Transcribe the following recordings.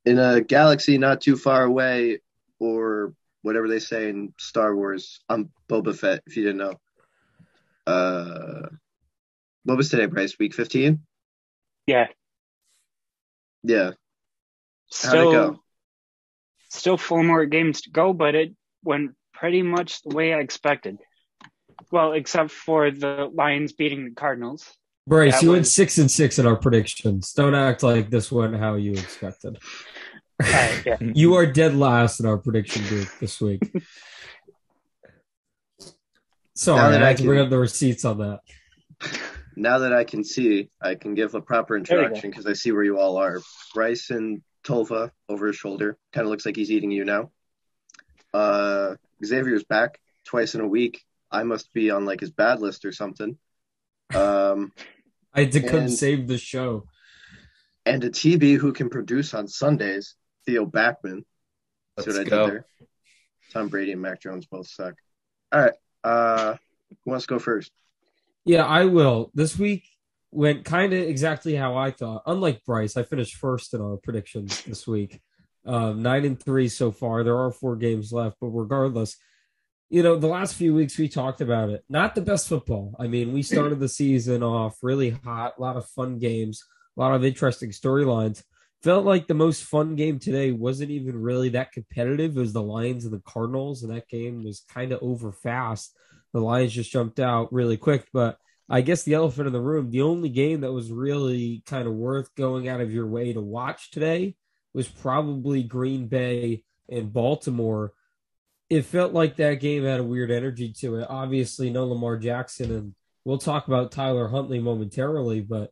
in a galaxy not too far away, or whatever they say in Star Wars. I'm Boba Fett. If you didn't know, uh, what was today, Bryce? Week 15. Yeah, Yeah. How'd it still go? still four more games to go, but it went pretty much the way I expected. Well, except for the Lions beating the Cardinals. Bryce, That you went was 6-6 in our predictions. Don't act like this went how you expected. all right. Yeah. You are dead last in our prediction group this week. Now Sorry, that I I had to bring can up the receipts on that. now that I can see, I can give a proper There we go. introduction because I see where you all are. Bryce and Tolva over his shoulder. Kind of looks like he's eating you now. Xavier's back twice in a week. I must be on like his bad list or something. Um, I had to come and save the show. and a TB who can produce on Sundays, Theo Backman. See Let's what I did go. there? Tom Brady and Mac Jones both suck. All right. Who wants to go first? Yeah, I will. This week went kind of exactly how I thought. Unlike Bryce, I finished first in our predictions this week. 9-3 so far. There are 4 games left, but regardless, the last few weeks we talked about it. Not the best football. I mean, we started the season off really hot, a lot of fun games, a lot of interesting storylines. Felt like the most fun game today wasn't even really that competitive. It was the Lions and the Cardinals, and that game was kind of over fast. The Lions just jumped out really quick, but I guess the elephant in the room, the only game that was really kind of worth going out of your way to watch today was probably Green Bay and Baltimore. It felt like that game had a weird energy to it. Obviously, no Lamar Jackson, and we'll talk about Tyler Huntley momentarily, but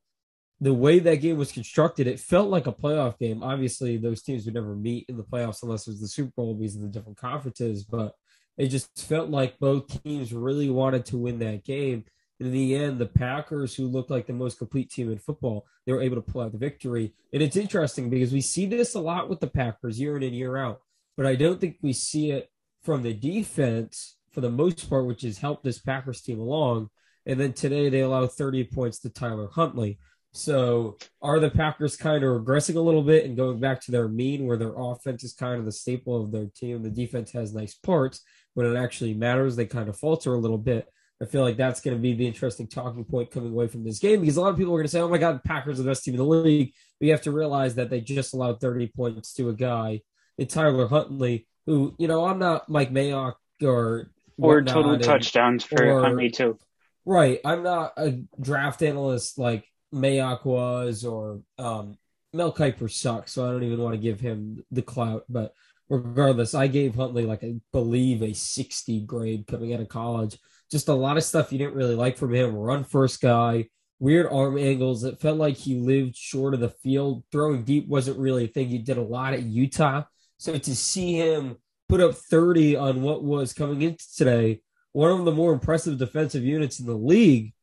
the way that game was constructed, it felt like a playoff game. Obviously, those teams would never meet in the playoffs unless it was the Super Bowl because of the different conferences, but it just felt like both teams really wanted to win that game. In the end, the Packers, who looked like the most complete team in football, they were able to pull out the victory. And it's interesting because we see this a lot with the Packers year in and year out, but I don't think we see it from the defense for the most part, which has helped this Packers team along. And then today they allow 30 points to Tyler Huntley. So are the Packers kind of regressing a little bit and going back to their mean where their offense is kind of the staple of their team? The defense has nice parts. When it actually matters, they kind of falter a little bit. I feel like that's going to be the interesting talking point coming away from this game because a lot of people are going to say, oh my God, the Packers are the best team in the league. But you have to realize that they just allowed 30 points to a guy in Tyler Huntley, who, I'm not Mike Mayock or total whatnot, touchdowns for Huntley too. Right. I'm not a draft analyst like Mayock was or Mel Kiper sucks, so I don't even want to give him the clout. But regardless, I gave Huntley like I believe a 60 grade coming out of college. Just a lot of stuff you didn't really like from him. Run first guy, weird arm angles. It felt like he lived short of the field. Throwing deep wasn't really a thing. He did a lot at Utah. So to see him put up 30 on what was coming into today, one of the more impressive defensive units in the league,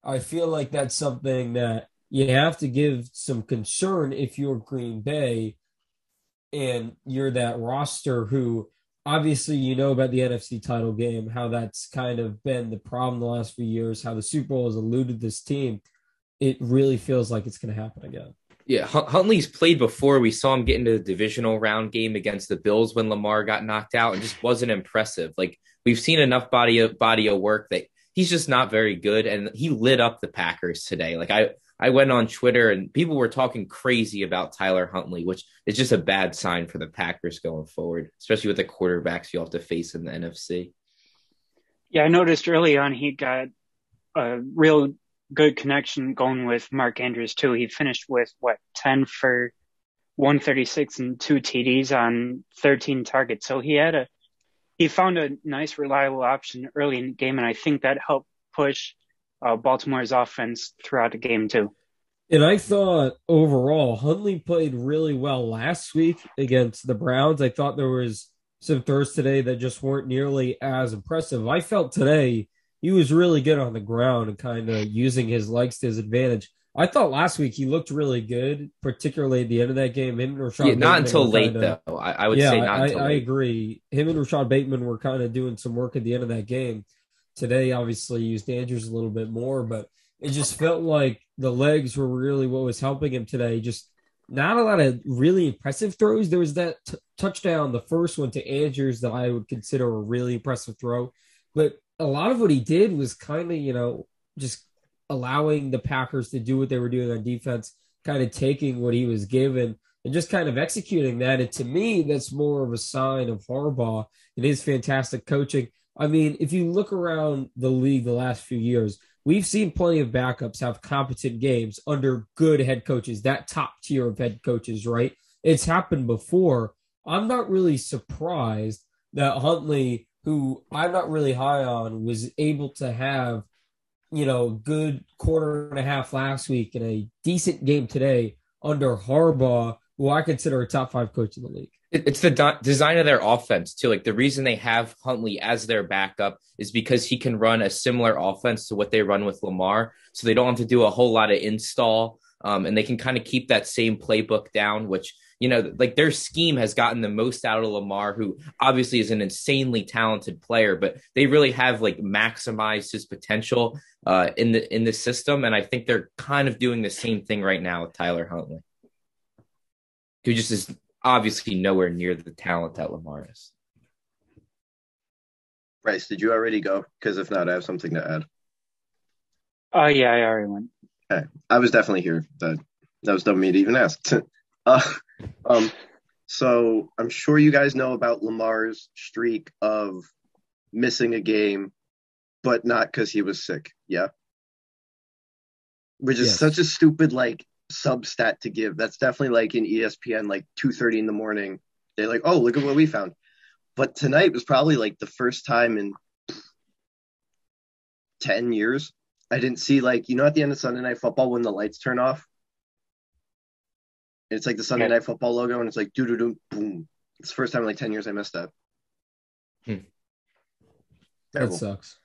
I feel like that's something that you have to give some concern if you're Green Bay and you're that roster who obviously about the NFC title game, how that's kind of been the problem the last few years, how the Super Bowl has eluded this team. It really feels like it's going to happen again. Yeah, Huntley's played before. We saw him get into the divisional round game against the Bills when Lamar got knocked out and just wasn't impressive. Like we've seen enough body of work that he's just not very good. And he lit up the Packers today. Like I went on Twitter and people were talking crazy about Tyler Huntley, which is just a bad sign for the Packers going forward, especially with the quarterbacks you have to face in the NFC. Yeah, I noticed early on he got a real good connection going with Mark Andrews too. He finished with 10 for 136 and 2 TDs on 13 targets. So he found a nice reliable option early in the game, and I think that helped push Baltimore's offense throughout the game too. And I thought overall Huntley played really well last week against the Browns. I thought there was some throws today that just weren't nearly as impressive. I felt today he was really good on the ground and kind of using his legs to his advantage. I thought last week he looked really good, particularly at the end of that game. Him and Rashad Yeah, not Bateman until were late, kinda, though. I would say not until I late. agree. Him and Rashad Bateman were kind of doing some work at the end of that game. Today, obviously, used Andrews a little bit more, but it just felt like the legs were really what was helping him today. Just not a lot of really impressive throws. There was that touchdown, the first one to Andrews, that I would consider a really impressive throw. But a lot of what he did was kind of, just allowing the Packers to do what they were doing on defense, kind of taking what he was given and just kind of executing that. And to me, that's more of a sign of Harbaugh and his fantastic coaching. I mean, if you look around the league the last few years, we've seen plenty of backups have competent games under good head coaches, that top tier of head coaches, right? It's happened before. I'm not really surprised that Huntley, who I'm not really high on, was able to have, good quarter and a half last week and a decent game today under Harbaugh, who I consider a top 5 coach in the league. It's the design of their offense too. Like, the reason they have Huntley as their backup is because he can run a similar offense to what they run with Lamar. So they don't have to do a whole lot of install. And they can kind of keep that same playbook down, which, like, their scheme has gotten the most out of Lamar, who obviously is an insanely talented player, but they really have like maximized his potential in the system. And I think they're kind of doing the same thing right now with Tyler Huntley, who just is obviously nowhere near the talent that Lamar is. Bryce, did you already go? Because if not, I have something to add. Oh, yeah, I already went. Okay. I was definitely here. That was dumb of me to even ask. So I'm sure you guys know about Lamar's streak of missing a game, but not because he was sick. Yeah. Which is such a stupid, substat to give. That's definitely like in ESPN, 2:30 in the morning. They're like, oh, look at what we found. But tonight was probably the first time in 10 years I didn't see, at the end of Sunday Night Football when the lights turn off. It's like the Sunday Night Football logo, and it's like doo-doo-doo, boom. It's the first time in 10 years I missed that. That sucks.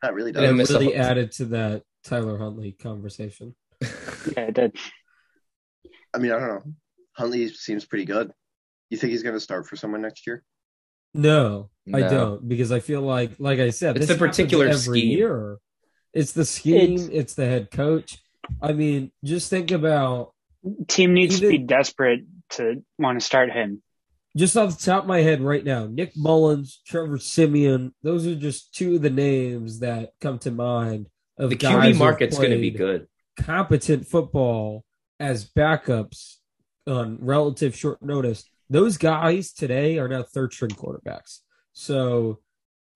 That really does. It really added to that Tyler Huntley conversation. Yeah, it did. I mean, I don't know. Huntley seems pretty good. You think he's going to start for someone next year? No, I don't, because I feel like I said, it's a particular every scheme. Year. It's the scheme. It's the head coach. I mean, just think about team needs to be desperate to want to start him. Just off the top of my head right now, Nick Mullins, Trevor Siemian, those are just two of the names that come to mind. Of the guys QB market's going to be good. Competent football as backups on relative short notice. Those guys today are now third-string quarterbacks. So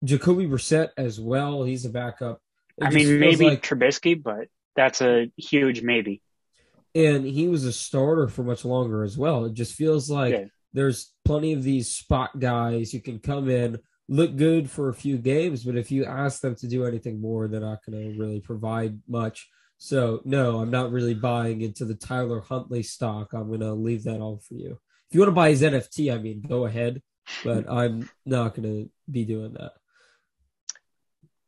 Jacoby Brissett as well, he's a backup. I mean, maybe Trubisky, but that's a huge maybe. And he was a starter for much longer as well. It just feels like there's plenty of these spot guys who can come in, look good for a few games, but if you ask them to do anything more, they're not going to really provide much. So, no, I'm not really buying into the Tyler Huntley stock. I'm going to leave that all for you. If you want to buy his NFT, I mean, go ahead, but I'm not going to be doing that.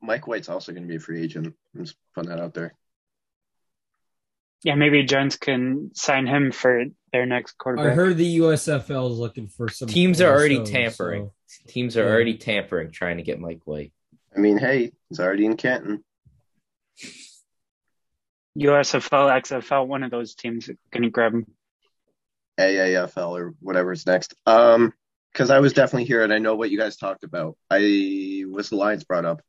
Mike White's also going to be a free agent. I'm just putting that out there. Yeah, maybe Jones can sign him for their next quarterback. I heard the USFL is looking for some. Teams are already tampering. So, teams are already tampering, trying to get Mike White. I mean, hey, he's already in Canton. USFL, XFL, one of those teams going to grab him. AAFL or whatever's next. Because I was definitely here and I know what you guys talked about. Was the Lions brought up?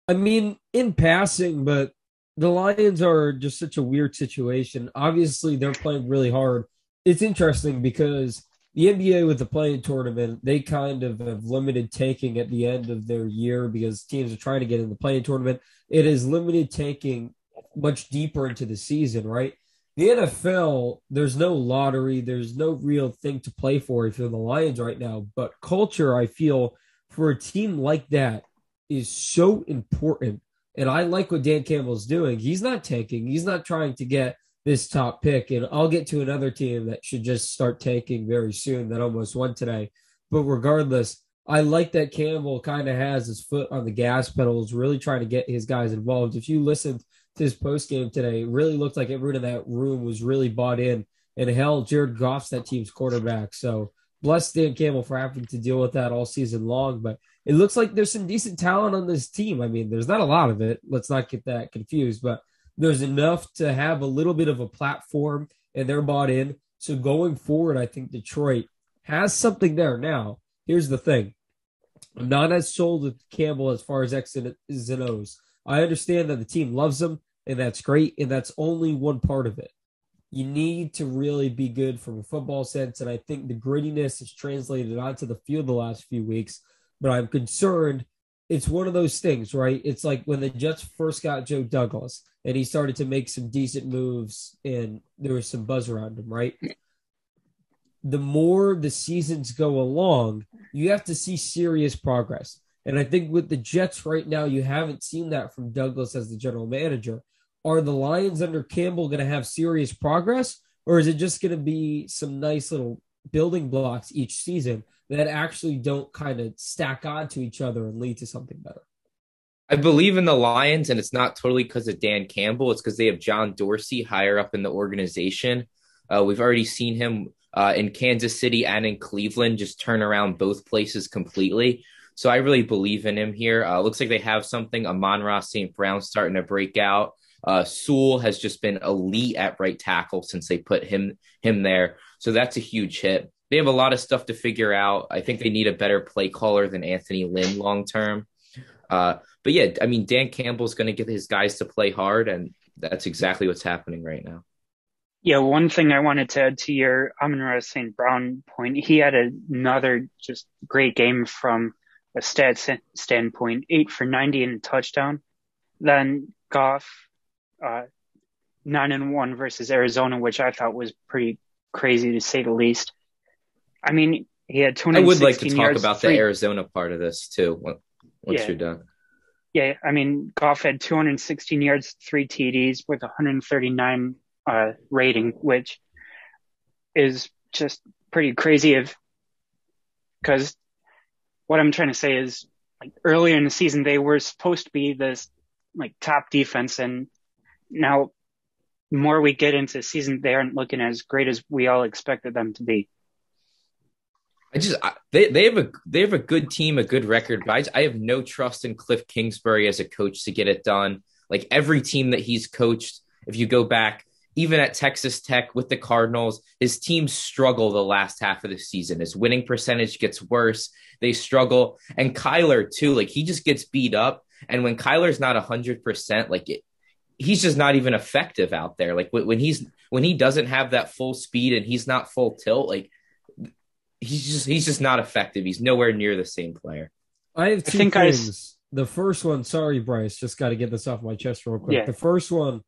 I mean, in passing, but the Lions are just such a weird situation. Obviously, they're playing really hard. It's interesting because the NBA with the play-in tournament, they kind of have limited tanking at the end of their year because teams are trying to get in the play-in tournament. It is limited tanking much deeper into the season, right? The NFL, there's no lottery. There's no real thing to play for if you're the Lions right now. But culture, I feel, for a team like that is so important. And I like what Dan Campbell's doing. He's not tanking. He's not trying to get this top pick. And I'll get to another team that should just start tanking very soon that almost won today. But regardless, I like that Campbell kind of has his foot on the gas pedals, really trying to get his guys involved. If you listened to his postgame today, it really looked like everyone in that room was really bought in. And hell, Jared Goff's that team's quarterback. So bless Dan Campbell for having to deal with that all season long. But it looks like there's some decent talent on this team. I mean, there's not a lot of it. Let's not get that confused. But there's enough to have a little bit of a platform and they're bought in. So going forward, I think Detroit has something there. Now, here's the thing. I'm not as sold with Campbell as far as X's and O's. I understand that the team loves him, and that's great, and that's only one part of it. You need to really be good from a football sense, and I think the grittiness has translated onto the field the last few weeks, but I'm concerned. It's one of those things, right? It's like when the Jets first got Joe Douglas, and he started to make some decent moves, and there was some buzz around him, right? The more the seasons go along, you have to see serious progress. And I think with the Jets right now, you haven't seen that from Douglas as the general manager. Are the Lions under Campbell going to have serious progress, or is it just going to be some nice little building blocks each season that actually don't kind of stack onto each other and lead to something better? I believe in the Lions, and it's not totally because of Dan Campbell. It's because they have John Dorsey higher up in the organization. We've already seen him in Kansas City and in Cleveland just turn around both places completely. So I really believe in him here. Looks like they have something. Amon-Ra St. Brown starting to break out. Sewell has just been elite at right tackle since they put him there. So that's a huge hit. They have a lot of stuff to figure out. I think they need a better play caller than Anthony Lynn long term. But yeah, I mean, Dan Campbell's going to get his guys to play hard, and that's exactly what's happening right now. Yeah, one thing I wanted to add to your Amon-Ra St. Brown point, he had another just great game from a stats standpoint, 8 for 90 and a touchdown. Then Goff, 9-1 versus Arizona, which I thought was pretty crazy to say the least. I mean, he had 216 I would like to talk yards, about the Arizona part of this too once you're done. Yeah, I mean, Goff had 216 yards, 3 TDs with 139 rating, which is just pretty crazy. Because what I'm trying to say is, like, earlier in the season, they were supposed to be this like top defense, and now the more we get into the season, they aren't looking as great as we all expected them to be. They have a good team, a good record, but I have no trust in Cliff Kingsbury as a coach to get it done. Like every team that he's coached, if you go back, even at Texas Tech with the Cardinals, his teams struggle the last half of the season. His winning percentage gets worse. They struggle. And Kyler too, like he just gets beat up. And when Kyler's not 100%, he's just not even effective out there. Like when he doesn't have that full speed and he's not full tilt, like he's just not effective. He's nowhere near the same player. I have two things. The first one, sorry, Bryce, just got to get this off my chest real quick. Yeah. The first one,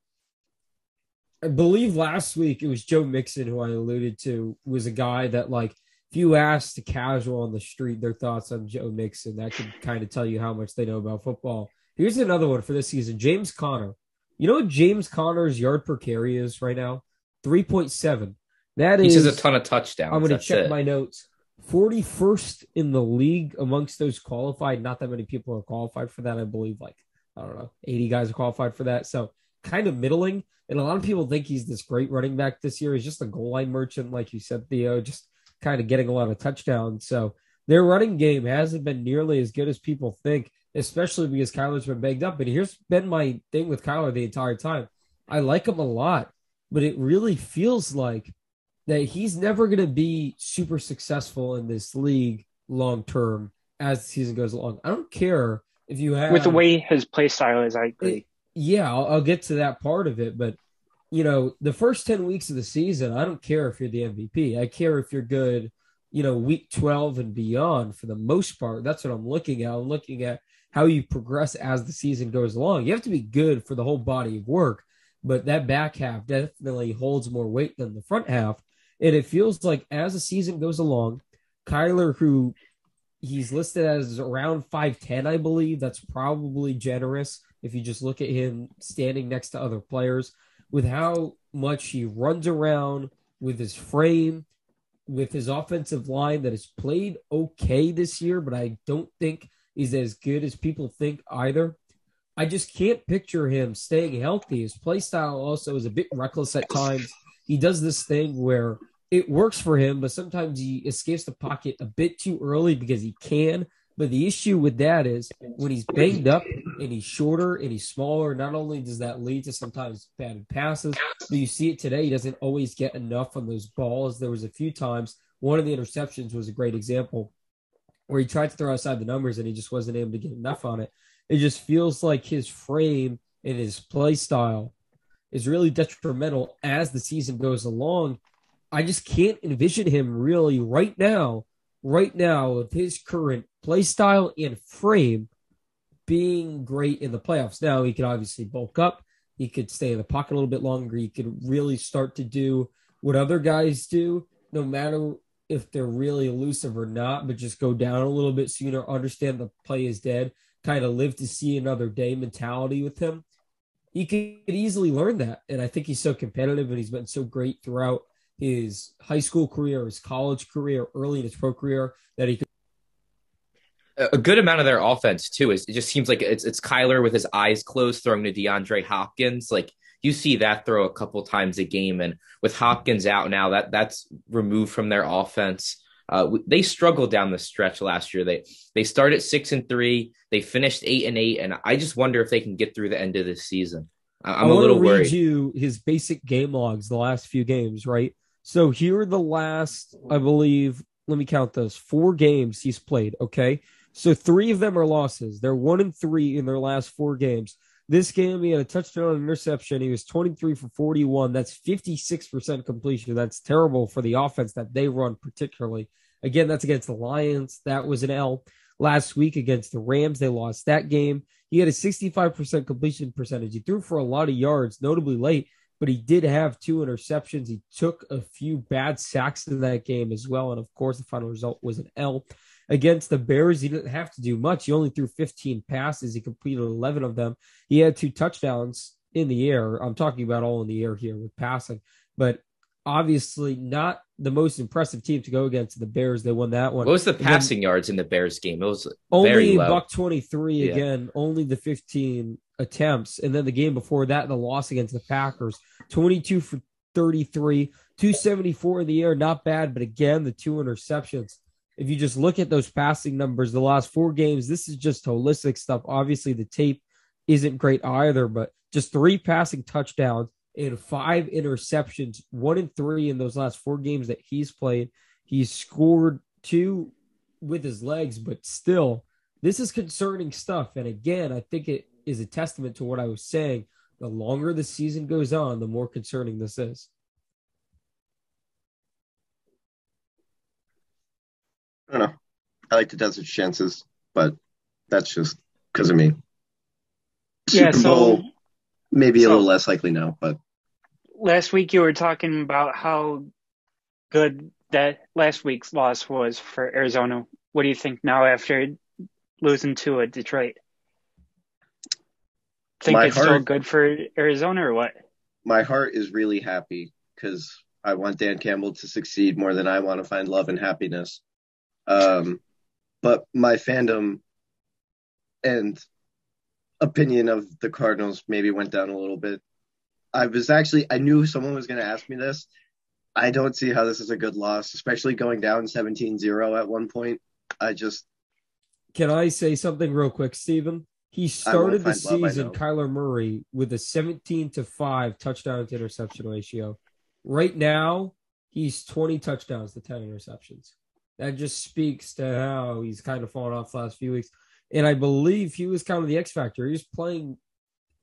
I believe last week it was Joe Mixon who I alluded to, was a guy that, like, if you asked a casual on the street their thoughts on Joe Mixon, that could kind of tell you how much they know about football. Here's another one for this season. James Conner. You know what James Conner's yard per carry is right now? 3.7. He has a ton of touchdowns. I'm going to check my notes. 41st in the league amongst those qualified. Not that many people are qualified for that. I believe 80 guys are qualified for that. So kind of middling. And a lot of people think he's this great running back this year. He's just a goal line merchant, like you said, Theo, just kind of getting a lot of touchdowns. So their running game hasn't been nearly as good as people think, especially because Kyler's been banged up. And here's been my thing with Kyler the entire time. I like him a lot, but it really feels like that he's never going to be super successful in this league long term as the season goes along. I don't care if you have... With the way his play style is, I agree. I'll get to that part of it, but the first 10 weeks of the season, I don't care if you're the MVP. I care if you're good, week 12 and beyond for the most part. That's what I'm looking at. I'm looking at how you progress as the season goes along. You have to be good for the whole body of work, but that back half definitely holds more weight than the front half. And it feels like as the season goes along, Kyler, who he's listed as around 5'10", I believe, that's probably generous if you just look at him standing next to other players, with how much he runs around, with his frame, with his offensive line that has played okay this year, but I don't think he's as good as people think either. I just can't picture him staying healthy. His play style also is a bit reckless at times. He does this thing where it works for him, but sometimes he escapes the pocket a bit too early because he can, But the issue with that is when he's banged up and he's shorter and he's smaller, not only does that lead to sometimes bad passes, but you see it today, he doesn't always get enough on those balls. There was a few times, one of the interceptions was a great example, where he tried to throw outside the numbers and he just wasn't able to get enough on it. It just feels like his frame and his play style is really detrimental as the season goes along. I just can't envision him really right now with his current play style and frame being great in the playoffs. Now, he could obviously bulk up. He could stay in the pocket a little bit longer. He could really start to do what other guys do, no matter if they're really elusive or not, but just go down a little bit sooner, understand the play is dead, kind of live to see another day mentality with him. He could easily learn that. And I think he's so competitive and he's been so great throughout his high school career, his college career, early in his pro career, that he could. A good amount of their offense too is it just seems like it's Kyler with his eyes closed throwing to DeAndre Hopkins. Like you see that throw a couple times a game, and with Hopkins out now, that's removed from their offense. They struggled down the stretch last year. They started 6-3, they finished 8-8, and I just wonder if they can get through the end of this season. I'm a little worried. Read you his basic game logs the last few games, right? So here are the last, I believe, let me count those, 4 games he's played, okay? So 3 of them are losses. They're 1-3 in their last 4 games. This game, he had a touchdown and interception. He was 23 for 41. That's 56% completion. That's terrible for the offense that they run particularly. Again, that's against the Lions. That was an L. Last week against the Rams, they lost that game. He had a 65% completion percentage. He threw for a lot of yards, notably late, but he did have 2 interceptions. He took a few bad sacks in that game as well. And, of course, the final result was an L. Against the Bears, he didn't have to do much. He only threw 15 passes. He completed 11 of them. He had 2 touchdowns in the air. I'm talking about all in the air here with passing. But obviously not the most impressive team to go against the Bears. They won that one. What was the passing yards in the Bears game? It was only very low. $123 again, only the 15 attempts. And then the game before that, the loss against the Packers, 22 for 33, 274 in the air, not bad. But again, the 2 interceptions. If you just look at those passing numbers, the last 4 games, this is just holistic stuff. Obviously, the tape isn't great either, but just 3 passing touchdowns and 5 interceptions, 1-3 in those last 4 games that he's played. He's scored 2 with his legs, but still, this is concerning stuff. And again, I think it is a testament to what I was saying. The longer the season goes on, the more concerning this is. I don't know. I like to take such chances, but that's just because of me. Yeah, Super Bowl, maybe a little less likely now, but last week you were talking about how good that last week's loss was for Arizona. What do you think now after losing to Detroit? Think it's still good for Arizona or what? My heart is really happy because I want Dan Campbell to succeed more than I want to find love and happiness. But my fandom and opinion of the Cardinals maybe went down a little bit. I knew someone was going to ask me this. I don't see how this is a good loss, especially going down 17-0 at one point. Can I say something real quick, Steven? He started the season, Kyler Murray, with a 17-5 touchdown to interception ratio. Right now, he's 20 touchdowns to 10 interceptions. That just speaks to how he's kind of fallen off the last few weeks. And I believe he was kind of the X factor. He was playing.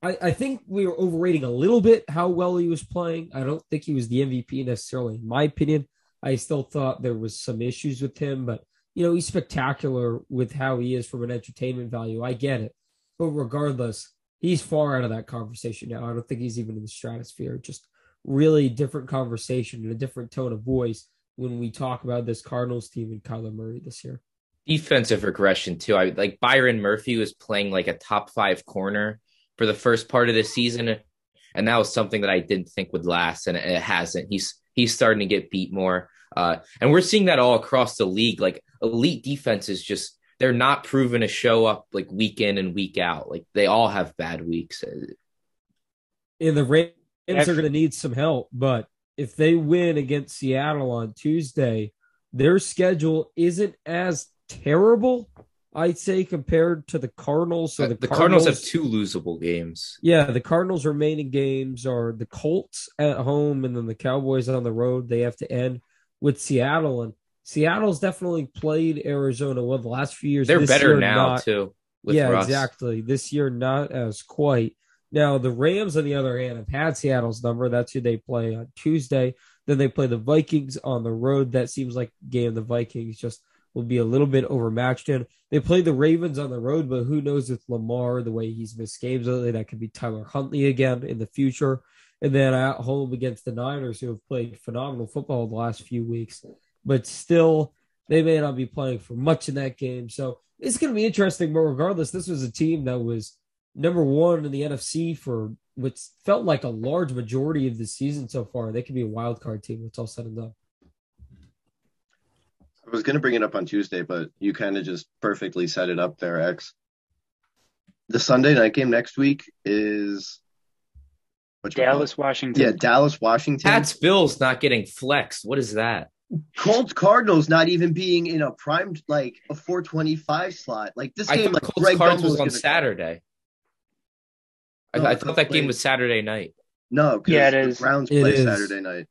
I think we were overrating a little bit how well he was playing. I don't think he was the MVP necessarily, in my opinion. I still thought there was some issues with him, but he's spectacular with how he is from an entertainment value. I get it. But regardless, he's far out of that conversation now. I don't think he's even in the stratosphere. Just really different conversation and a different tone of voice when we talk about this Cardinals team and Kyler Murray this year. Defensive regression, too. Like Byron Murphy was playing like a top 5 corner for the first part of the season, and that was something that I didn't think would last, and it hasn't. He's starting to get beat more. And we're seeing that all across the league. Like elite defenses they're not proven to show up like week in and week out. Like they all have bad weeks. And the Rams are going to need some help, but if they win against Seattle on Tuesday, their schedule isn't as terrible I'd say, compared to the Cardinals. So the Cardinals have 2 losable games. Yeah, the Cardinals' remaining games are the Colts at home and then the Cowboys on the road. They have to end with Seattle. And Seattle's definitely played Arizona well the last few years. They're this better year, now, not, too, with yeah, Russ. exactly. This year, not as quite. Now, the Rams, on the other hand, have had Seattle's number. That's who they play on Tuesday. Then they play the Vikings on the road. That seems like a game the Vikings just will be a little bit overmatched in. They play the Ravens on the road, but who knows with Lamar, the way he's missed games lately, that could be Tyler Huntley again in the future. And then at home against the Niners, who have played phenomenal football the last few weeks. But still, they may not be playing for much in that game. So it's going to be interesting. But regardless, this was a team that was number one in the NFC for what felt like a large majority of the season so far. They could be a wild card team. It's all said and done. I was going to bring it up on Tuesday, but you kind of just perfectly set it up there, X. The Sunday night game next week is Dallas, Washington. Yeah, Dallas, Washington. Pat's Bills not getting flexed. What is that? Colts Cardinals not even being in a primed, like a 425 slot. Like this game, like Colts Cards was on Saturday. I thought that game was Saturday night. No, yeah, it is. The Browns play Saturday night.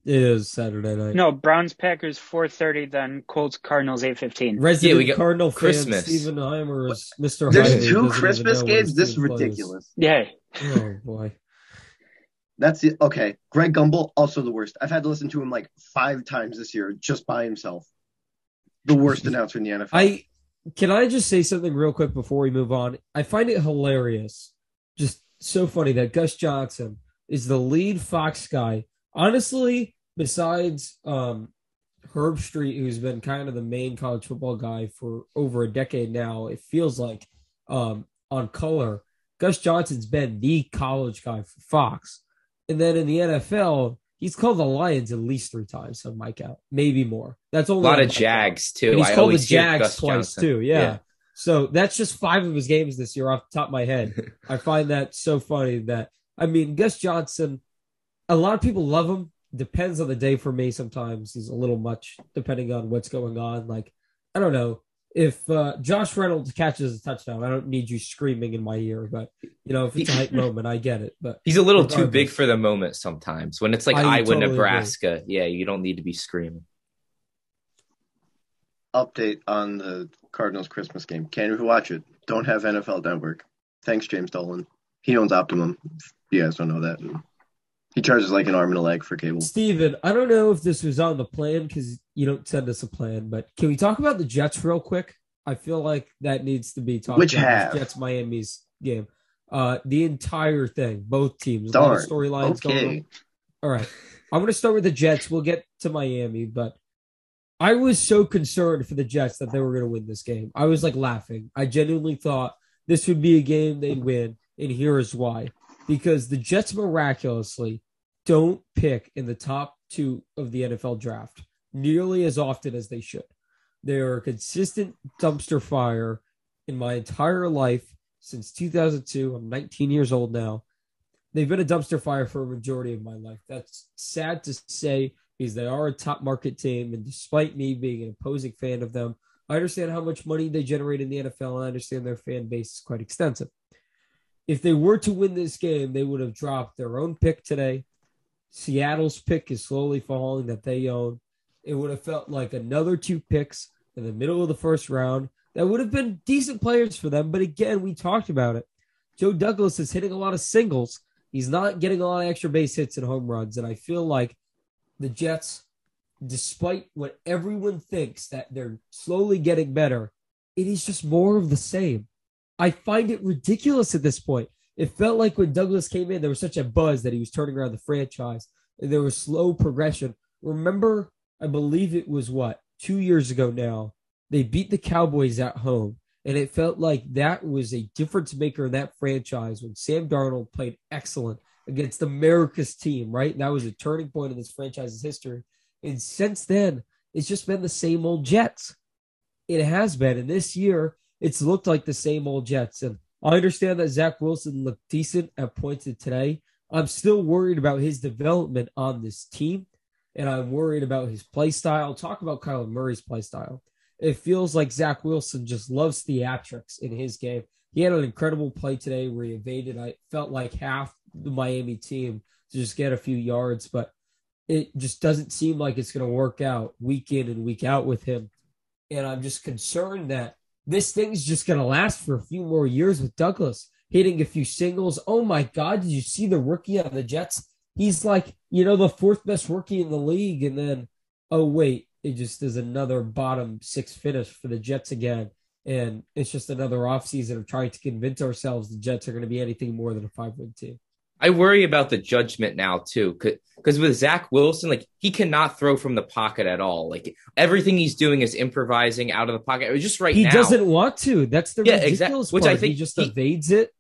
It is Saturday night. No, Browns Packers 4:30, then Colts Cardinals 8:15. Resident we got Cardinal Christmas. Fan Stephen Heimer is Mr. There's 2 Christmas games. This is ridiculous. Yeah. Oh boy. That's it. Okay. Greg Gumbel, also the worst. I've had to listen to him like 5 times this year just by himself. The worst announcer in the NFL. Can I just say something real quick before we move on? I find it hilarious. Just so funny that Gus Johnson is the lead Fox guy. Honestly, besides Herb Street, who's been kind of the main college football guy for over a decade now, it feels like on color, Gus Johnson's been the college guy for Fox. And then in the NFL, he's called the Lions at least 3 times on my count, maybe more. That's only a lot of Jags too. And he's called the Jags Gus twice Johnson. too. Yeah. So that's just 5 of his games this year off the top of my head. I find that so funny that, I mean, Gus Johnson, a lot of people love him. Depends on the day for me. Sometimes he's a little much depending on what's going on. Like, I don't know. If Josh Reynolds catches a touchdown, I don't need you screaming in my ear. But, you know, if it's a hype moment, I get it. But he's a little too big for the moment sometimes. When it's like Iowa, totally Nebraska, you don't need to be screaming. Update on the Cardinals Christmas game. Can't even watch it. Don't have NFL Network. Thanks, James Dolan. He owns Optimum. If you guys don't know that. He charges like an arm and a leg for cable. Steven, I don't know if this was on the plan because you don't send us a plan, but can we talk about the Jets real quick? I feel like that needs to be talked about. Jets Miami's game. The entire thing, both teams. Darn. Storylines going on. All right. I'm going to start with the Jets. We'll get to Miami, but I was so concerned for the Jets that they were going to win this game. I was like laughing. I genuinely thought this would be a game they'd win, and here is why. Because the Jets miraculously don't pick in the top 2 of the NFL draft nearly as often as they should. They are a consistent dumpster fire in my entire life since 2002. I'm 19 years old now. They've been a dumpster fire for a majority of my life. That's sad to say because they are a top market team, and despite me being an opposing fan of them, I understand how much money they generate in the NFL, and I understand their fan base is quite extensive. If they were to win this game, they would have dropped their own pick today. Seattle's pick is slowly falling that they own. It would have felt like another 2 picks in the middle of the first round. That would have been decent players for them. But again, we talked about it. Joe Douglas is hitting a lot of singles. He's not getting a lot of extra base hits and home runs. And I feel like the Jets, despite what everyone thinks that they're slowly getting better, it is just more of the same. I find it ridiculous at this point. It felt like when Douglas came in, there was such a buzz that he was turning around the franchise, and there was slow progression. Remember, I believe it was 2 years ago now, they beat the Cowboys at home, and it felt like that was a difference maker in that franchise when Sam Darnold played excellent against America's team, right? And that was a turning point in this franchise's history. And since then, it's just been the same old Jets. It has been, and this year, it's looked like the same old Jets. And I understand that Zach Wilson looked decent at points today. I'm still worried about his development on this team, and I'm worried about his play style. Talk about Kyler Murray's play style. It feels like Zach Wilson just loves theatrics in his game. He had an incredible play today where he evaded, I felt like, half the Miami team to just get a few yards, but it just doesn't seem like it's going to work out week in and week out with him. And I'm just concerned that this thing's just going to last for a few more years with Douglas hitting a few singles. Oh my God, did you see the rookie on the Jets? He's like, the fourth best rookie in the league. And then, oh wait, it just is another bottom six finish for the Jets again. And it's just another offseason of trying to convince ourselves the Jets are going to be anything more than a 5-win team. I worry about the judgment now too, because with Zach Wilson, like he cannot throw from the pocket at all. Like everything he's doing is improvising out of the pocket. It was just now. He doesn't want to. That's the ridiculous part. Which I think he just evades it.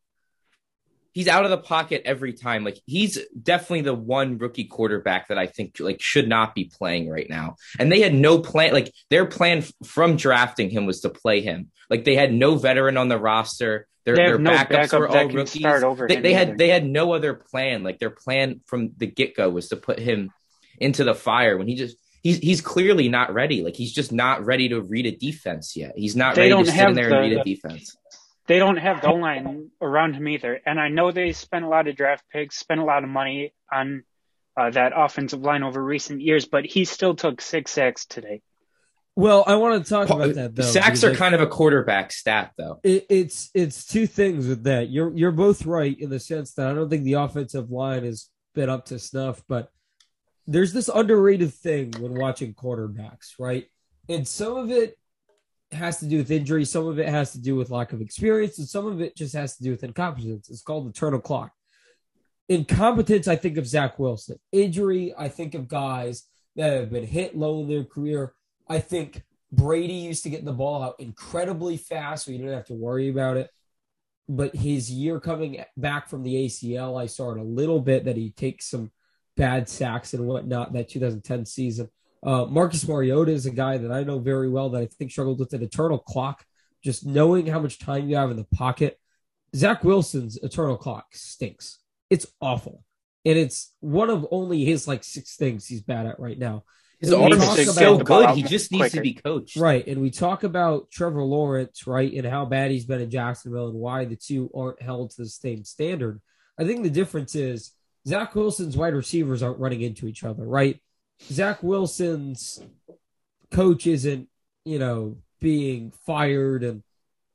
He's out of the pocket every time. Like he's definitely the one rookie quarterback that I think like should not be playing right now. And they had no plan. Like their plan from drafting him was to play him. Like they had no veteran on the roster. Their backups were all rookies. They had no other plan. Like their plan from the get-go was to put him into the fire when he's clearly not ready. Like he's just not ready to read a defense yet. He's not ready to sit in there and read a defense. They don't have the line around him either. And I know they spent a lot of draft picks, spent a lot of money on that offensive line over recent years, but he still took 6 sacks today. Well, I want to talk about that, though. Sacks are kind of a quarterback stat, though. It's two things with that. You're both right in the sense that I don't think the offensive line has been up to snuff, but there's this underrated thing when watching quarterbacks, right? And some of it has to do with injury, some of it has to do with lack of experience, and some of it just has to do with incompetence. It's called the turtle clock. Incompetence, I think of Zach Wilson. Injury, I think of guys that have been hit low in their career. I think Brady used to get the ball out incredibly fast, so you didn't have to worry about it. But his year coming back from the ACL, I saw it a little bit that he takes some bad sacks and whatnot that 2010 season. Marcus Mariota is a guy that I know very well that I think struggled with an eternal clock, just knowing how much time you have in the pocket. Zach Wilson's eternal clock stinks. It's awful. And it's one of only his 6 things he's bad at right now. His arm is so good. He just needs to be coached. Right. And we talk about Trevor Lawrence, right, and how bad he's been in Jacksonville and why the two aren't held to the same standard. I think the difference is Zach Wilson's wide receivers aren't running into each other, right? Zach Wilson's coach isn't, being fired and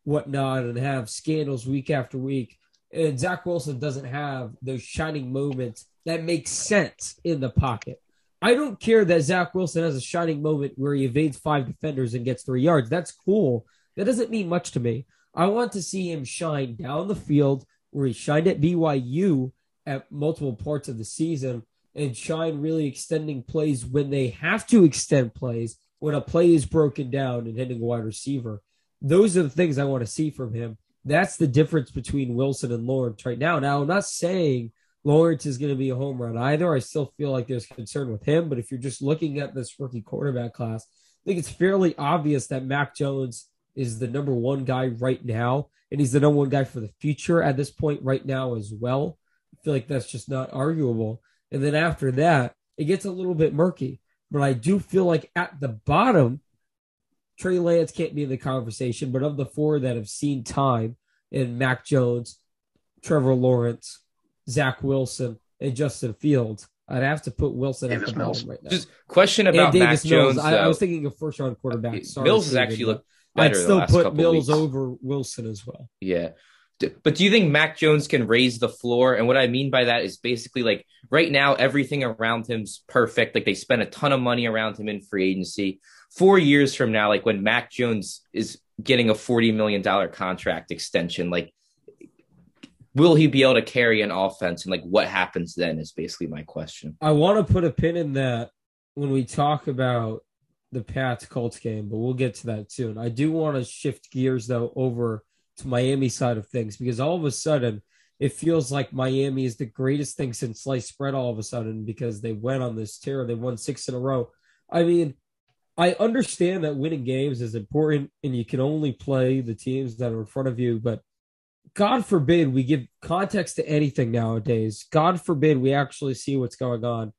whatnot and have scandals week after week. And Zach Wilson doesn't have those shining moments that make sense in the pocket. I don't care that Zach Wilson has a shining moment where he evades 5 defenders and gets 3 yards. That's cool. That doesn't mean much to me. I want to see him shine down the field where he shined at BYU at multiple parts of the season and shine really extending plays when they have to extend plays, when a play is broken down and hitting a wide receiver. Those are the things I want to see from him. That's the difference between Wilson and Lawrence right now. Now, I'm not saying Lawrence is going to be a home run either. I still feel like there's concern with him. But if you're just looking at this rookie quarterback class, I think it's fairly obvious that Mac Jones is the number one guy right now. And he's the number one guy for the future at this point right now as well. I feel like that's just not arguable. And then after that, it gets a little bit murky. But I do feel like at the bottom, Trey Lance can't be in the conversation. But of the 4 that have seen time in Mac Jones, Trevor Lawrence, Zach Wilson, and Justin Fields, I'd have to put Wilson at the bottom right now. Just question about Mac Jones. I was thinking of first-round quarterback. Mills has actually looked better. I'd still put Mills over Wilson as well. Yeah. But do you think Mac Jones can raise the floor? And what I mean by that is basically right now, everything around him's perfect. They spent a ton of money around him in free agency. 4 years from now, when Mac Jones is getting a $40 million contract extension, will he be able to carry an offense? And what happens then is basically my question. I want to put a pin in that when we talk about the Pats Colts game, but we'll get to that soon. I do want to shift gears though over to Miami side of things, because all of a sudden it feels like Miami is the greatest thing since sliced spread all of a sudden, because they went on this tear. They won 6 in a row. I mean, I understand that winning games is important and you can only play the teams that are in front of you, but God forbid we give context to anything nowadays. God forbid we actually see what's going on.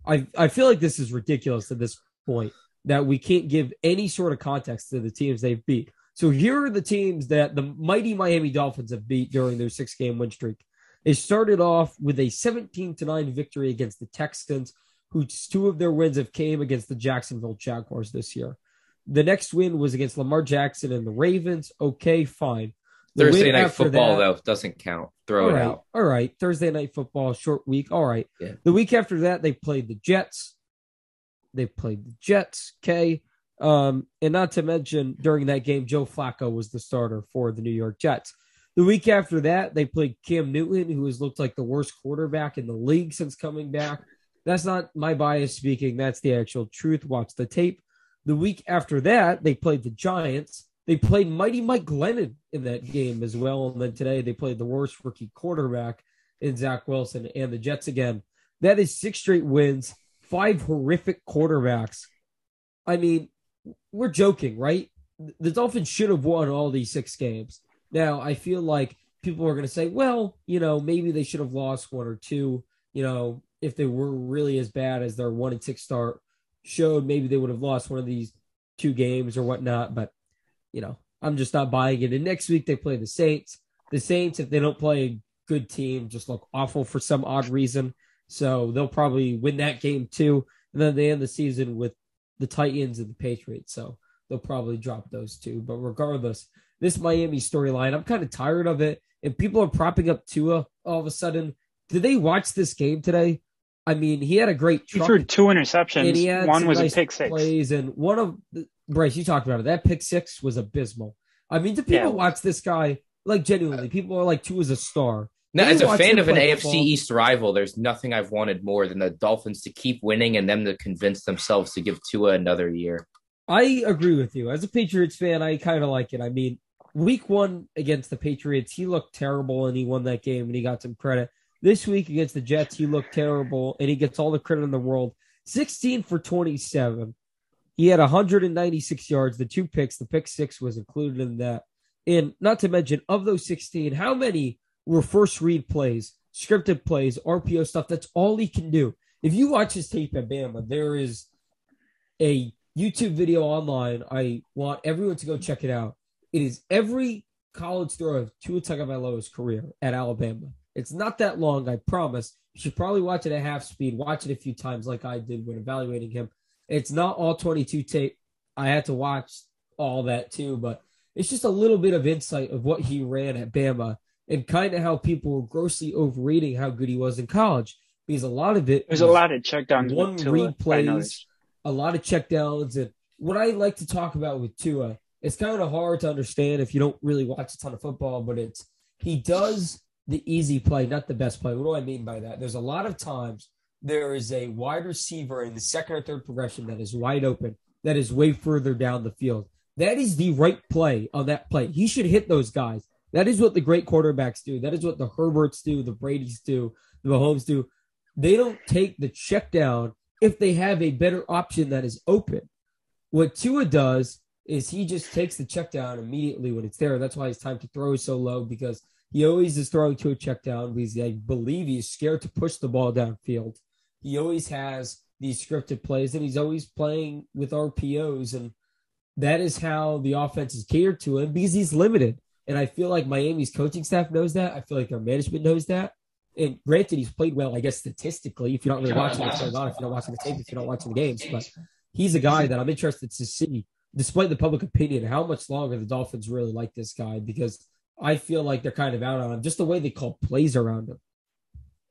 I feel like this is ridiculous at this point. that we can't give any sort of context to the teams they've beat. So here are the teams that the mighty Miami Dolphins have beat during their 6-game win streak. They started off with a 17-9 victory against the Texans, whose 2 of their wins have came against the Jacksonville Jaguars this year. The next win was against Lamar Jackson and the Ravens. Okay, fine. Thursday night football, though, doesn't count. Throw it out. All right. Thursday night football, short week. All right. Yeah. The week after that, they played the Jets. Okay. And not to mention, during that game, Joe Flacco was the starter for the New York Jets. The week after that, they played Cam Newton, who has looked like the worst quarterback in the league since coming back. That's not my bias speaking. That's the actual truth. Watch the tape. The week after that, they played the Giants. They played mighty Mike Glennon in that game as well. And then today, they played the worst rookie quarterback in Zach Wilson and the Jets again. That is 6 straight wins, 5 horrific quarterbacks. I mean, we're joking, right? The Dolphins should have won all these 6 games. Now, I feel like people are going to say, well, maybe they should have lost 1 or 2, if they were really as bad as their 1-6 start showed, maybe they would have lost one of these 2 games or whatnot. But, I'm just not buying it. And next week they play the Saints. The Saints, if they don't play a good team, just look awful for some odd reason. So they'll probably win that game too. And then they end the season with the Titans and the Patriots. So they'll probably drop those 2. But regardless, this Miami storyline, I'm kind of tired of it. And people are propping up Tua all of a sudden. Did they watch this game today? I mean, he had a great truck. He threw 2 interceptions. One was nice a pick 6. Plays, and one of Bryce, you talked about it. That pick 6 was abysmal. I mean, do people watch this guy? Like, genuinely, people are like, Tua's a star. Now, as a fan of an AFC East rival, there's nothing I've wanted more than the Dolphins to keep winning and them to convince themselves to give Tua another year. I agree with you. As a Patriots fan, I kind of like it. I mean, week 1 against the Patriots, he looked terrible and he won that game and he got some credit. This week against the Jets, he looked terrible and he gets all the credit in the world. 16 for 27. He had 196 yards, the 2 picks. The pick 6 was included in that. And not to mention, of those 16, how many were first read plays, scripted plays, RPO stuff? That's all he can do. If you watch his tape at Bama, there is a YouTube video online. I want everyone to go check it out. It is every college throw of Tua Tagovailoa's career at Alabama. It's not that long, I promise. You should probably watch it at half speed. Watch it a few times like I did when evaluating him. It's not all 22 tape. I had to watch all that too, but it's just a little bit of insight of what he ran at Bama and kind of how people were grossly overrating how good he was in college. Because a lot of it was a lot of checkdowns. One read plays, a lot of checkdowns. And what I like to talk about with Tua, it's kind of hard to understand if you don't really watch a ton of football, but he does the easy play, not the best play. What do I mean by that? There's a lot of times there is a wide receiver in the second or third progression that is wide open, that is way further down the field. That is the right play on that play. He should hit those guys. That is what the great quarterbacks do. That is what the Herberts do, the Bradys do, the Mahomes do. They don't take the check down if they have a better option that is open. What Tua does is he just takes the check down immediately when it's there. That's why his time to throw is so low, because he always is throwing to a check down because I believe he's scared to push the ball downfield. He always has these scripted plays, and he's always playing with RPOs, and that is how the offense is catered to him because he's limited. And I feel like Miami's coaching staff knows that. I feel like their management knows that. And granted, he's played well, I guess, statistically, if you're not really watching what's going on, if you're not watching the tape, if you're not watching the games. But he's a guy that I'm interested to see, despite the public opinion, how much longer the Dolphins really like this guy, because I feel like they're kind of out on him, just the way they call plays around him.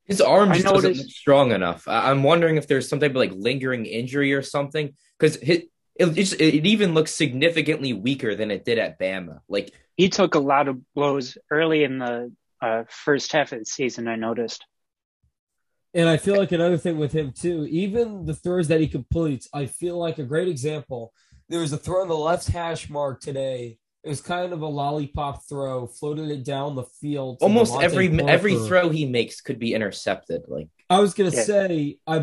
His arm just doesn't look strong enough. I'm wondering if there's some type of like lingering injury or something, because it even looks significantly weaker than it did at Bama. Like, he took a lot of blows early in the first half of the season, I noticed. And I feel like another thing with him too, even the throws that he completes, I feel like a great example. There was a throw on the left hash mark today. It was kind of a lollipop throw, floated it down the field. Almost every throw he makes could be intercepted. Like, I was gonna say, I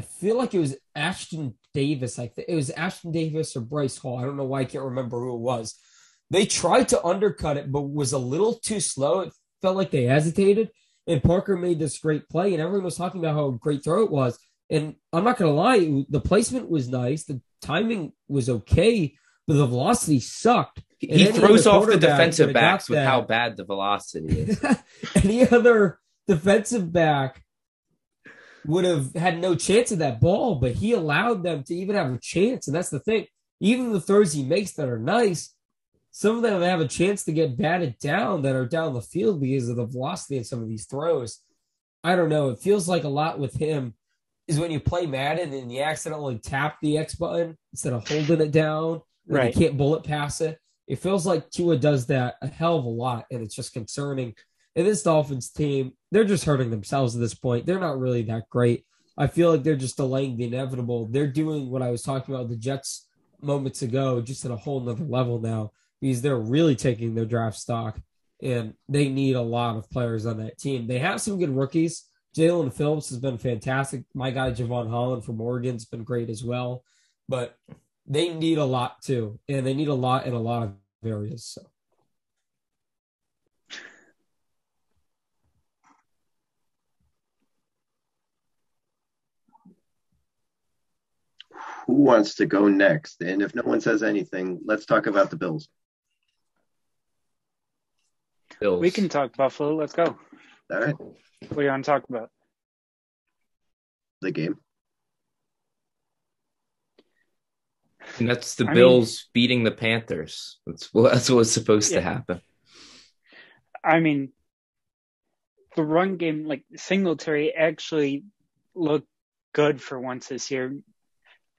feel like it was Ashton Davis. It was Ashton Davis or Bryce Hall. I don't know why I can't remember who it was. They tried to undercut it, but was a little too slow. It felt like they hesitated, and Parker made this great play, and everyone was talking about how great throw it was. And I'm not going to lie, the placement was nice. The timing was okay, but the velocity sucked. He throws off the defensive backs with how bad the velocity is. Any other defensive back would have had no chance of that ball, but he allowed them to even have a chance. And that's the thing. Even the throws he makes that are nice, some of them have a chance to get batted down that are down the field because of the velocity of some of these throws. I don't know. It feels like a lot with him is when you play Madden and you accidentally tap the X button instead of holding it down, right? You can't bullet pass it. It feels like Tua does that a hell of a lot, and it's just concerning. And this Dolphins team, they're just hurting themselves at this point. They're not really that great. I feel like they're just delaying the inevitable. They're doing what I was talking about the Jets moments ago, just at a whole nother level now, because they're really taking their draft stock, and they need a lot of players on that team. They have some good rookies. Jalen Phillips has been fantastic. My guy, Javon Holland from Oregon, has been great as well. But they need a lot, too, and they need a lot in a lot of areas. So. Who wants to go next? And if no one says anything, let's talk about the Bills. We can talk Buffalo. Let's go. All right. What do you want to talk about? The game. And that's the Bills beating the Panthers. That's what was supposed to happen. I mean, the run game, like Singletary, actually looked good for once this year.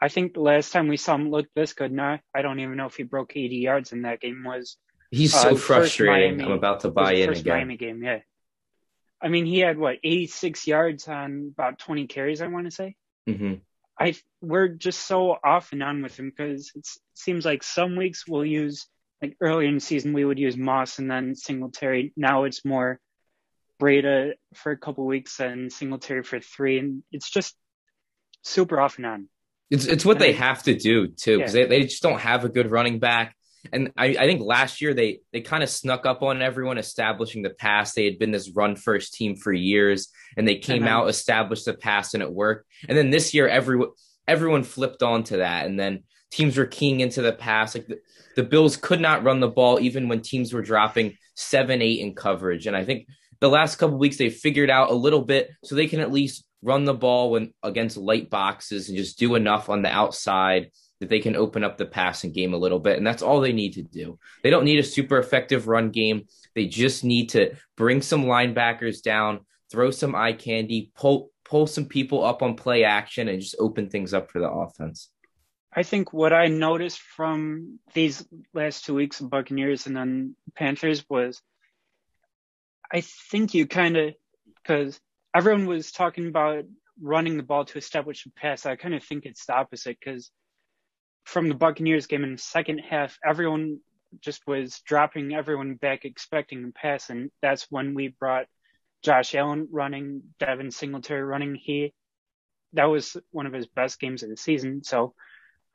I think the last time we saw him look this good, I don't even know if he broke 80 yards in that game. He's so frustrating. I'm about to buy in again. Miami game, yeah. I mean, he had 86 yards on about 20 carries, I want to say. Mm-hmm. We're just so off and on with him because it seems like some weeks we'll use, like earlier in the season, we would use Moss and then Singletary. Now it's more Breda for a couple weeks and Singletary for 3. And it's just super off and on. It's what they have to do, too, because they just don't have a good running back. And I think last year they kind of snuck up on everyone establishing the pass. They had been this run-first team for years, and they came out, established the pass, and it worked. And then this year, everyone flipped onto that, and then teams were keying into the pass. Like the Bills could not run the ball even when teams were dropping 7-8 in coverage. And I think the last couple of weeks they figured out a little bit so they can at least run the ball against light boxes and just do enough on the outside that they can open up the passing game a little bit. And that's all they need to do. They don't need a super effective run game. They just need to bring some linebackers down, throw some eye candy, pull some people up on play action, and just open things up for the offense. I think what I noticed from these last 2 weeks of Buccaneers and then Panthers was I think you kind of, because everyone was talking about running the ball to establish a pass. I kind of think it's the opposite because from the Buccaneers game in the second half, everyone just was dropping everyone back, expecting a pass. And that's when we brought Josh Allen running, Devin Singletary running. That was one of his best games of the season. So,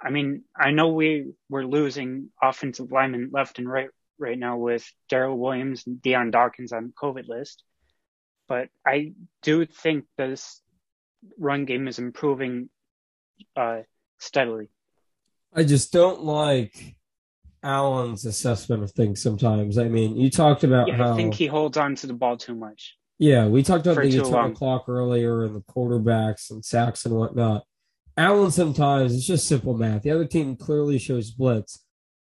I mean, I know we were losing offensive linemen left and right now with Darrell Williams and Deion Dawkins on the COVID list. But I do think this run game is improving steadily. I just don't like Allen's assessment of things sometimes. I mean, you talked about how... I think he holds on to the ball too much. Yeah, we talked about the eternal clock earlier and the quarterbacks and sacks and whatnot. Allen sometimes, it's just simple math. The other team clearly shows blitz,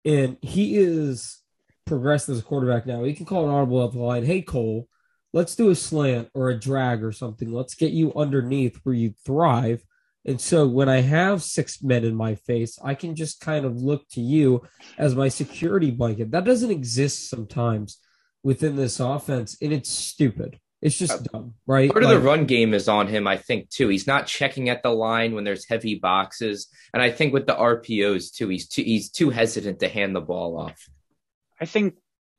and he is progressed as a quarterback now. He can call an audible up the line, hey, Cole, let's do a slant or a drag or something. Let's get you underneath where you thrive. And so when I have 6 men in my face, I can just kind of look to you as my security blanket. That doesn't exist sometimes within this offense, and it's stupid. It's just dumb, right? Part of the run game is on him, I think, too. He's not checking at the line when there's heavy boxes. And I think with the RPOs, too, he's too hesitant to hand the ball off. I think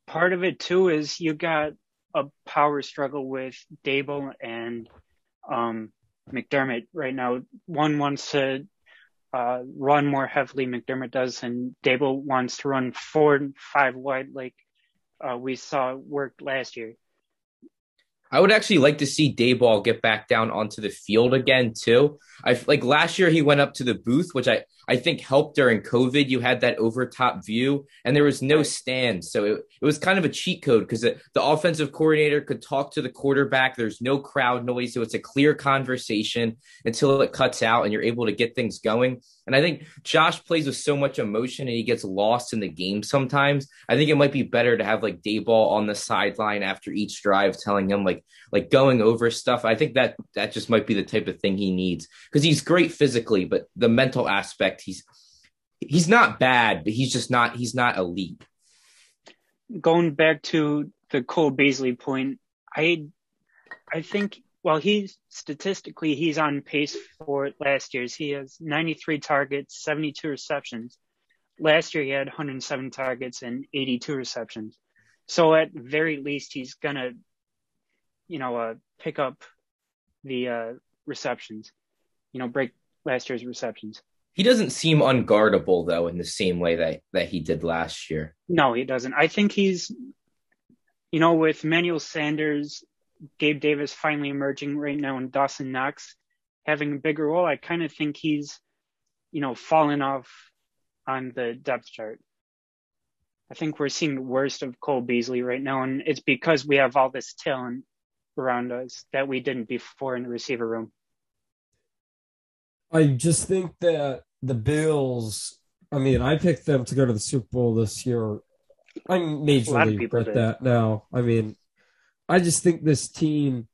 part of it, too, is you got a power struggle with Dable and McDermott right now. One wants to run more heavily, McDermott does, and Dable wants to run 4 and 5 wide like we saw work last year. I would actually like to see Dayball get back down onto the field again too. I like last year he went up to the booth, which I think helped during COVID. You had that overtop view, and there was no stand, so it was kind of a cheat code because the offensive coordinator could talk to the quarterback. There's no crowd noise, so it's a clear conversation until it cuts out, and you're able to get things going. And I think Josh plays with so much emotion, and he gets lost in the game sometimes. I think it might be better to have like Dayball on the sideline after each drive, telling him like going over stuff. I think that just might be the type of thing he needs because he's great physically, but the mental aspect, he's not bad, but he's not elite. Going back to the Cole Beasley point, I think while he's on pace for last year's. He has 93 targets, 72 receptions. Last year he had 107 targets and 82 receptions. So at very least he's gonna pick up the receptions, break last year's receptions. He doesn't seem unguardable though in the same way that he did last year. No, he doesn't. I think he's, with Emmanuel Sanders, Gabe Davis finally emerging right now, and Dawson Knox having a bigger role, I kind of think he's, fallen off on the depth chart. I think we're seeing the worst of Cole Beasley right now, and it's because we have all this talent around us that we didn't before in the receiver room. I just think that the Bills, I picked them to go to the Super Bowl this year. I majorly regret that now. I just think this team,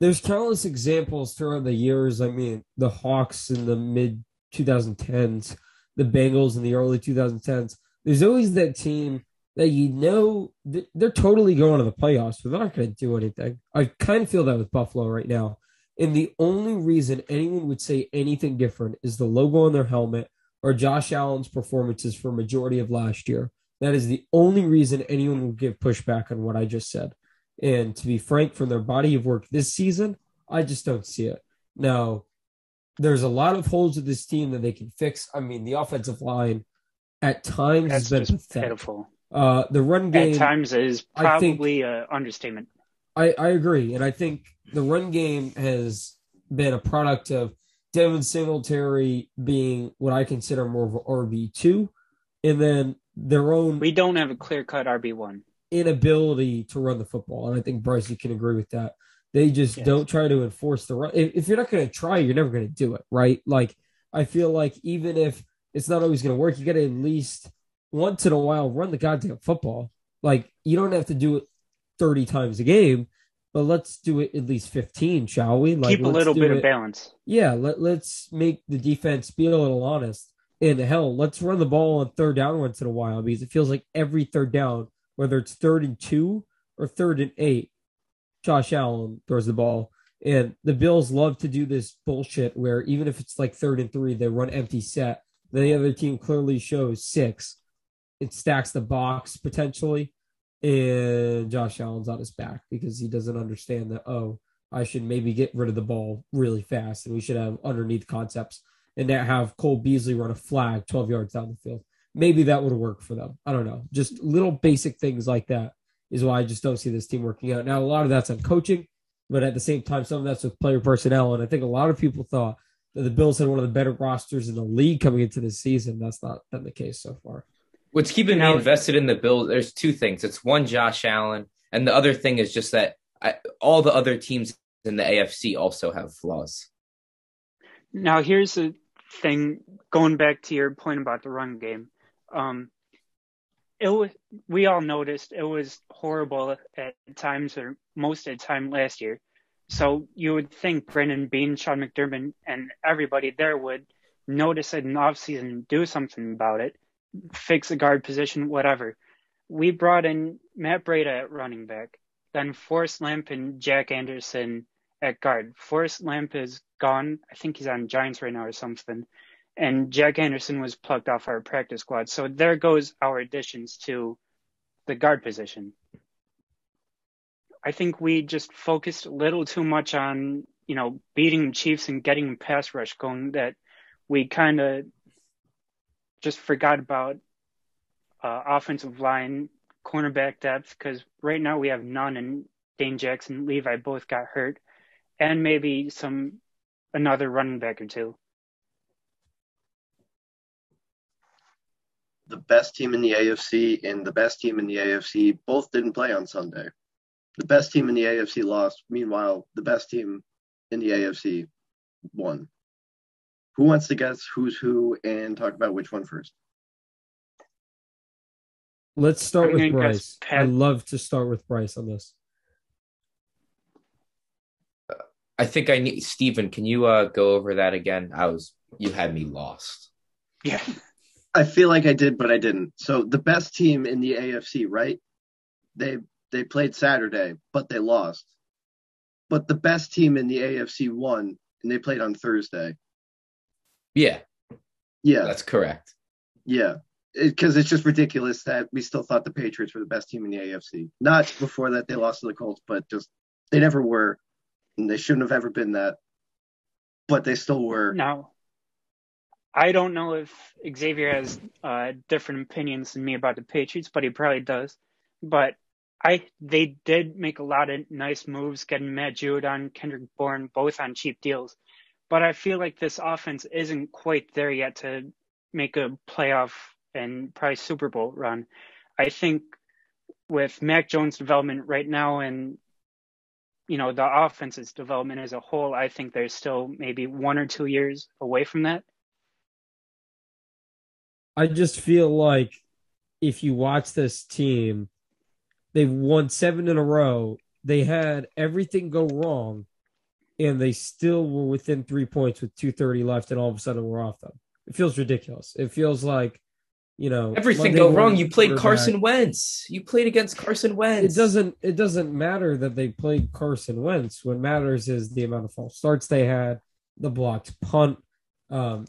there's countless examples throughout the years. The Hawks in the mid 2010s, the Bengals in the early 2010s. There's always that team that they're totally going to the playoffs, but they're not going to do anything. I kind of feel that with Buffalo right now. And the only reason anyone would say anything different is the logo on their helmet or Josh Allen's performances for a majority of last year. That is the only reason anyone will give pushback on what I just said. And to be frank, from their body of work this season, I just don't see it. Now, there's a lot of holes with this team that they can fix. The offensive line at times has been pathetic. Pitiful. The run game at times is probably an understatement. I agree. And I think the run game has been a product of Devin Singletary being what I consider more of an RB2, and then their own. We don't have a clear-cut RB1. Inability to run the football. And I think, Bryce, you can agree with that. They just don't try to enforce the run. If you're not going to try, you're never going to do it, right? Like, I feel like even if it's not always going to work, you got to at least once in a while run the goddamn football. Like, you don't have to do it 30 times a game, but let's do it at least 15, shall we? Like, keep a little bit of balance. Yeah, let's make the defense be a little honest. And hell, let's run the ball on third down once in a while, because it feels like every third down, whether it's 3rd and 2 or 3rd and 8, Josh Allen throws the ball. And the Bills love to do this bullshit where even if it's like 3rd and 3, they run empty set. Then the other team clearly shows 6. It stacks the box potentially. And Josh Allen's on his back because he doesn't understand that, I should maybe get rid of the ball really fast, and we should have underneath concepts and not have Cole Beasley run a flag 12 yards down the field. Maybe that would work for them. I don't know. Just little basic things like that is why I just don't see this team working out. Now, a lot of that's on coaching, but at the same time, some of that's with player personnel. And I think a lot of people thought that the Bills had one of the better rosters in the league coming into this season. That's not been the case so far. What's keeping me invested in the Bills, there's 2 things. It's one, Josh Allen, and the other thing is just that all the other teams in the AFC also have flaws. Now, here's the thing, going back to your point about the run game. We all noticed it was horrible at times, or most of the time last year. So you would think Brandon Beane, Sean McDermott, and everybody there would notice it in the offseason and do something about it, fix the guard position, whatever. We brought in Matt Breida at running back, then Forrest Lamp and Jack Anderson at guard. Forrest Lamp is gone. I think he's on Giants right now or something. And Jack Anderson was plucked off our practice squad. So there goes our additions to the guard position. I think we just focused a little too much on, beating the Chiefs and getting pass rush going, that we kind of just forgot about offensive line, cornerback depth, because right now we have none, and Dane Jackson, Levi both got hurt, and maybe another running back or two. The best team in the AFC and the best team in the AFC both didn't play on Sunday. The best team in the AFC lost. Meanwhile, the best team in the AFC won. Who wants to guess who's who and talk about which one first? Let's start with Bryce. I love to start with Bryce on this. I think I need Steven. Can you go over that again? You had me lost. Yeah. I feel like I did, but I didn't. So the best team in the AFC, right? They played Saturday, but they lost. But the best team in the AFC won, and they played on Thursday. Yeah. Yeah. That's correct. Yeah. Because it's just ridiculous that we still thought the Patriots were the best team in the AFC. Not before that they lost to the Colts, but just they never were. And they shouldn't have ever been that. But they still were. No. I don't know if Xavier has different opinions than me about the Patriots, but he probably does. But they did make a lot of nice moves, getting Matt Judon, Kendrick Bourne, both on cheap deals. But I feel like this offense isn't quite there yet to make a playoff and probably Super Bowl run. I think with Mac Jones' development right now and, the offense's development as a whole, I think they're still maybe 1 or 2 years away from that. I just feel like if you watch this team, they've won 7 in a row. They had everything go wrong, and they still were within 3 points with 2:30 left, and all of a sudden we're off them. It feels ridiculous. It feels like, everything go wrong. You played Carson Wentz. You played against Carson Wentz. It doesn't matter that they played Carson Wentz. What matters is the amount of false starts they had, the blocked punt, I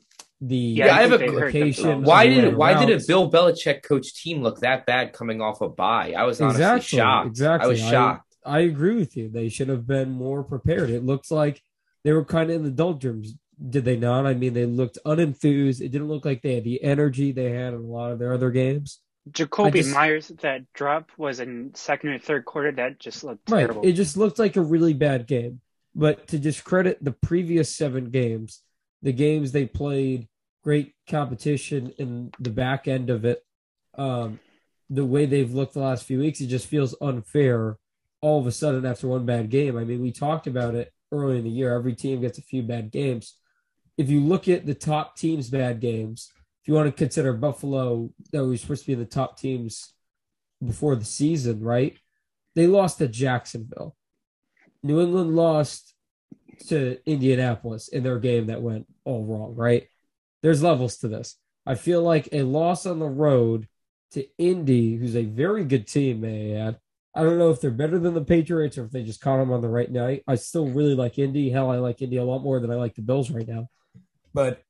have a location. Why did a Bill Belichick coach team look that bad coming off a bye? I was honestly shocked. Exactly. I was shocked. I agree with you. They should have been more prepared. It looks like they were kind of in the doldrums. Did they not? I mean, they looked unenthused. It didn't look like they had the energy they had in a lot of their other games. Jacoby Myers, that drop was in second or third quarter. That just looked terrible. Right. It just looked like a really bad game. But to discredit the previous 7 games, the games they played, great competition in the back end of it, the way they've looked the last few weeks, it just feels unfair all of a sudden after one bad game. I mean, we talked about it early in the year. Every team gets a few bad games. If you look at the top teams' bad games, if you want to consider Buffalo, that was supposed to be the top teams before the season, right? They lost to Jacksonville. New England lost to Indianapolis in their game that went all wrong, right? There's levels to this. I feel like a loss on the road to Indy, who's a very good team, may I add. I don't know if they're better than the Patriots or if they just caught them on the right night. I still really like Indy. Hell, I like Indy a lot more than I like the Bills right now. But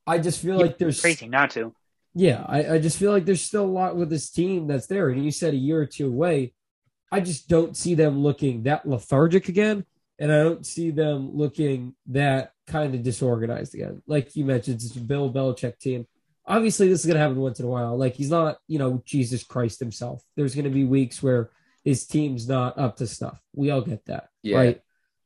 I just feel like there's crazy not to. Yeah, I just feel like there's still a lot with this team that's there. And you said a year or two away. I just don't see them looking that lethargic again. And I don't see them looking that kind of disorganized again. Like you mentioned, it's a Bill Belichick team. Obviously, this is going to happen once in a while. Like, he's not, Jesus Christ himself. There's going to be weeks where his team's not up to stuff. We all get that, right?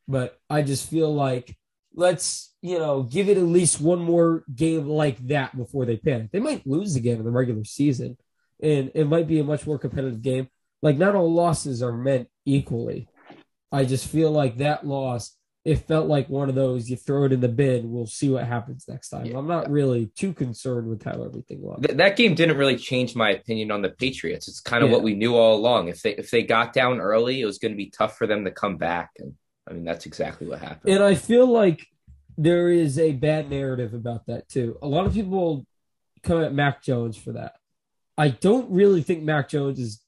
But I just feel like let's, give it at least one more game like that before they panic. They might lose again in the regular season, and it might be a much more competitive game. Like, not all losses are meant equally. I just feel like that loss, it felt like one of those, you throw it in the bin, we'll see what happens next time. Yeah. I'm not really too concerned with how everything looked. That game didn't really change my opinion on the Patriots. It's kind of what we knew all along. If they got down early, it was going to be tough for them to come back. And I mean, that's exactly what happened. And I feel like there is a bad narrative about that too. A lot of people come at Mac Jones for that. I don't really think Mac Jones is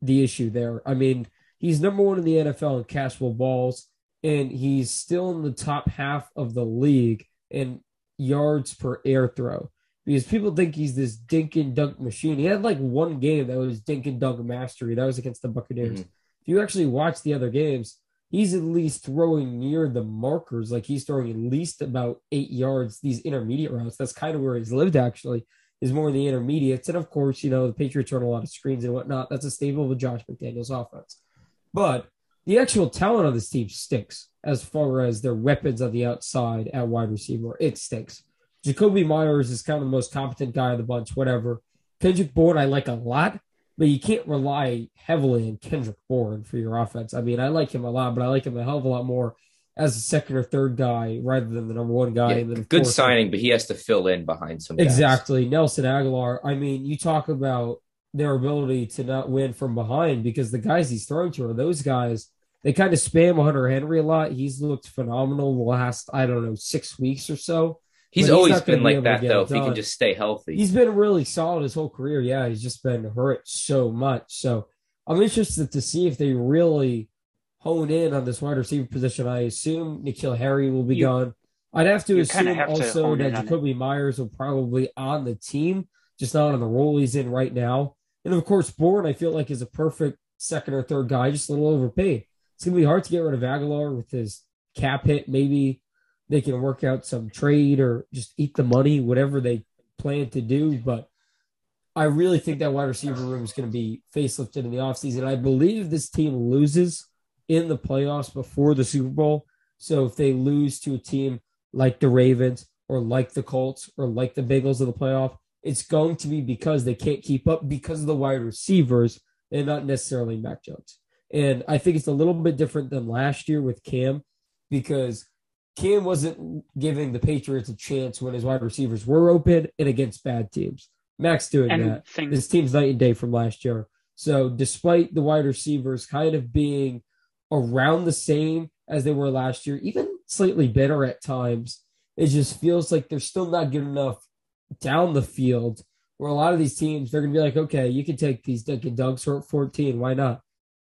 the issue there. I mean, he's number 1 in the NFL in catchable balls, and he's still in the top half of the league in yards per air throw. Because people think he's this dink and dunk machine. He had like one game that was dink and dunk mastery. That was against the Buccaneers. If you actually watch the other games, he's at least throwing near the markers. Like, he's throwing at least about 8 yards, these intermediate routes. That's kind of where he's lived, actually, is more in the intermediates. And, of course, the Patriots run a lot of screens and whatnot. That's a staple of Josh McDaniels' offense. But the actual talent on this team stinks as far as their weapons on the outside at wide receiver. It stinks. Jacoby Myers is kind of the most competent guy of the bunch, whatever. Kendrick Bourne, I like a lot, but you can't rely heavily on Kendrick Bourne for your offense. I mean, I like him a lot, but I like him a hell of a lot more as a second or third guy rather than the number one guy. Yeah, and then, good signing, but he has to fill in behind some guys. Exactly. Nelson Aguilar. I mean, you talk about their ability to not win from behind because the guys he's throwing to are those guys. They kind of spam Hunter Henry a lot. He's looked phenomenal the last, 6 weeks or so. He's always been like that, though, if he can just stay healthy. He's been really solid his whole career. Yeah, he's just been hurt so much. So I'm interested to see if they really hone in on this wide receiver position. I assume N'Keal Harry will be gone. I'd have to assume also that Jacoby Myers will probably on the team, just not on the role he's in right now. And, of course, Bourne, I feel like, is a perfect second or third guy, just a little overpaid. It's going to be hard to get rid of Aguilar with his cap hit. Maybe they can work out some trade or just eat the money, whatever they plan to do. But I really think that wide receiver room is going to be facelifted in the offseason. I believe this team loses in the playoffs before the Super Bowl. So if they lose to a team like the Ravens or like the Colts or like the Bengals in the playoff, it's going to be because they can't keep up because of the wide receivers and not necessarily Mac Jones. And I think it's a little bit different than last year with Cam because Cam wasn't giving the Patriots a chance when his wide receivers were open and against bad teams. Mac's doing that. His team's night and day from last year. So despite the wide receivers kind of being around the same as they were last year, even slightly better at times, it just feels like they're still not good enough down the field where a lot of these teams, they're going to be like, okay, you can take these Dunkin' Dunks for 14. Why not?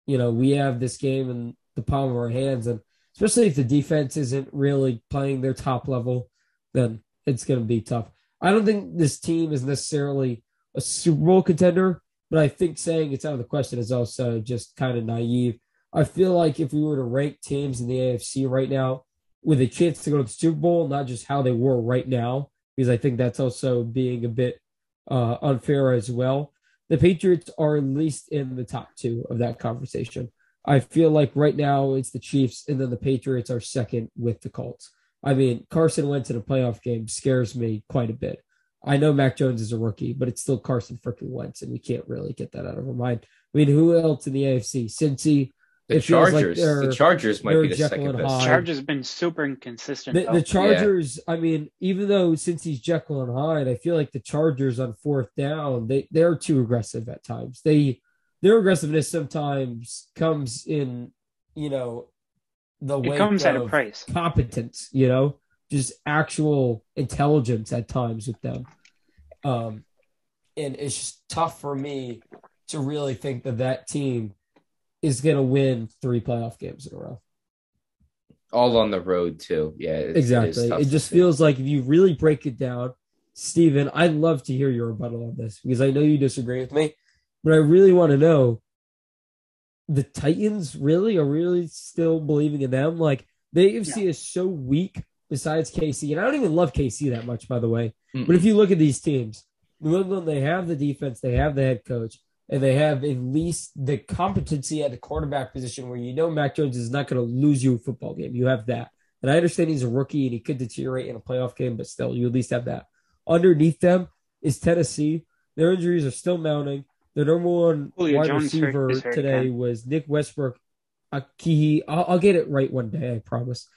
We have this game in the palm of our hands. And especially if the defense isn't really playing their top level, then it's going to be tough. I don't think this team is necessarily a Super Bowl contender, but I think saying it's out of the question is also just kind of naive. I feel like if we were to rank teams in the AFC right now with a chance to go to the Super Bowl, not just how they were right now, because I think that's also being a bit unfair as well. The Patriots are at least in the top two of that conversation. I feel like right now it's the Chiefs, and then the Patriots are second with the Colts. I mean, Carson Wentz in a playoff game scares me quite a bit. I know Mac Jones is a rookie, but it's still Carson freaking Wentz, and we can't really get that out of our mind. I mean, who else in the AFC? Cincy. The Chargers. The Chargers might be the second best. The Chargers have been super inconsistent. The Chargers, yeah. I mean, even though since he's Jekyll and Hyde, I feel like the Chargers on fourth down, they're too aggressive at times. Their aggressiveness sometimes comes in, the way comes at a price. Competence, just actual intelligence at times with them. And it's just tough for me to really think that team is going to win 3 playoff games in a row. All on the road, too. Yeah, exactly. It just feels like if you really break it down, Steven, I'd love to hear your rebuttal on this because I know you disagree with me, but I really want to know, the Titans are really still believing in them? Like, the AFC is so weak besides KC, and I don't even love KC that much, by the way. Mm-hmm. But if you look at these teams, New England, they have the defense, they have the head coach, and they have at least the competency at the quarterback position where Mac Jones is not going to lose you a football game. You have that. And I understand he's a rookie and he could deteriorate in a playoff game, but still, you at least have that. Underneath them is Tennessee. Their injuries are still mounting. Their number one wide receiver today was Nick Westbrook. I'll get it right one day, I promise.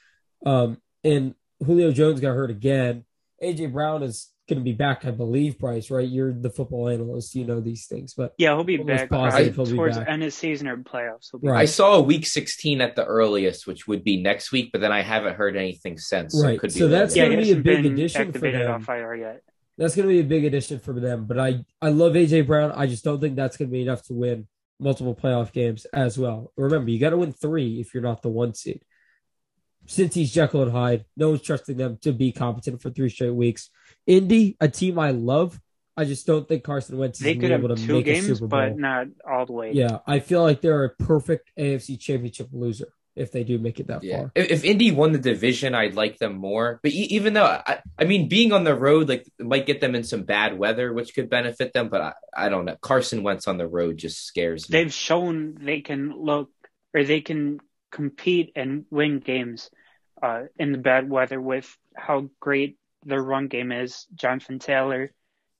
And Julio Jones got hurt again. A.J. Brown is going to be back, I believe, Bryce, right? You're the football analyst. You know these things. But yeah, he'll be back towards the end of the season or playoffs. Right. I saw a week 16 at the earliest, which would be next week, but then I haven't heard anything since. Right. So that's going to be a big addition for them. Off IR yet. That's going to be a big addition for them. But I love A.J. Brown. I just don't think that's going to be enough to win multiple playoff games as well. Remember, you got to win 3 if you're not the 1 seed. Since he's Jekyll and Hyde, no one's trusting them to be competent for 3 straight weeks. Indy, a team I love. I just don't think Carson Wentz is going to be able to make a Super Bowl. But not all the way. Yeah, I feel like they're a perfect AFC championship loser if they do make it that far. If Indy won the division, I'd like them more. But even though, I mean, being on the road might get them in some bad weather, which could benefit them. But I don't know. Carson Wentz on the road just scares me. They've shown they can compete and win games in the bad weather with how great their run game is. Jonathan Taylor,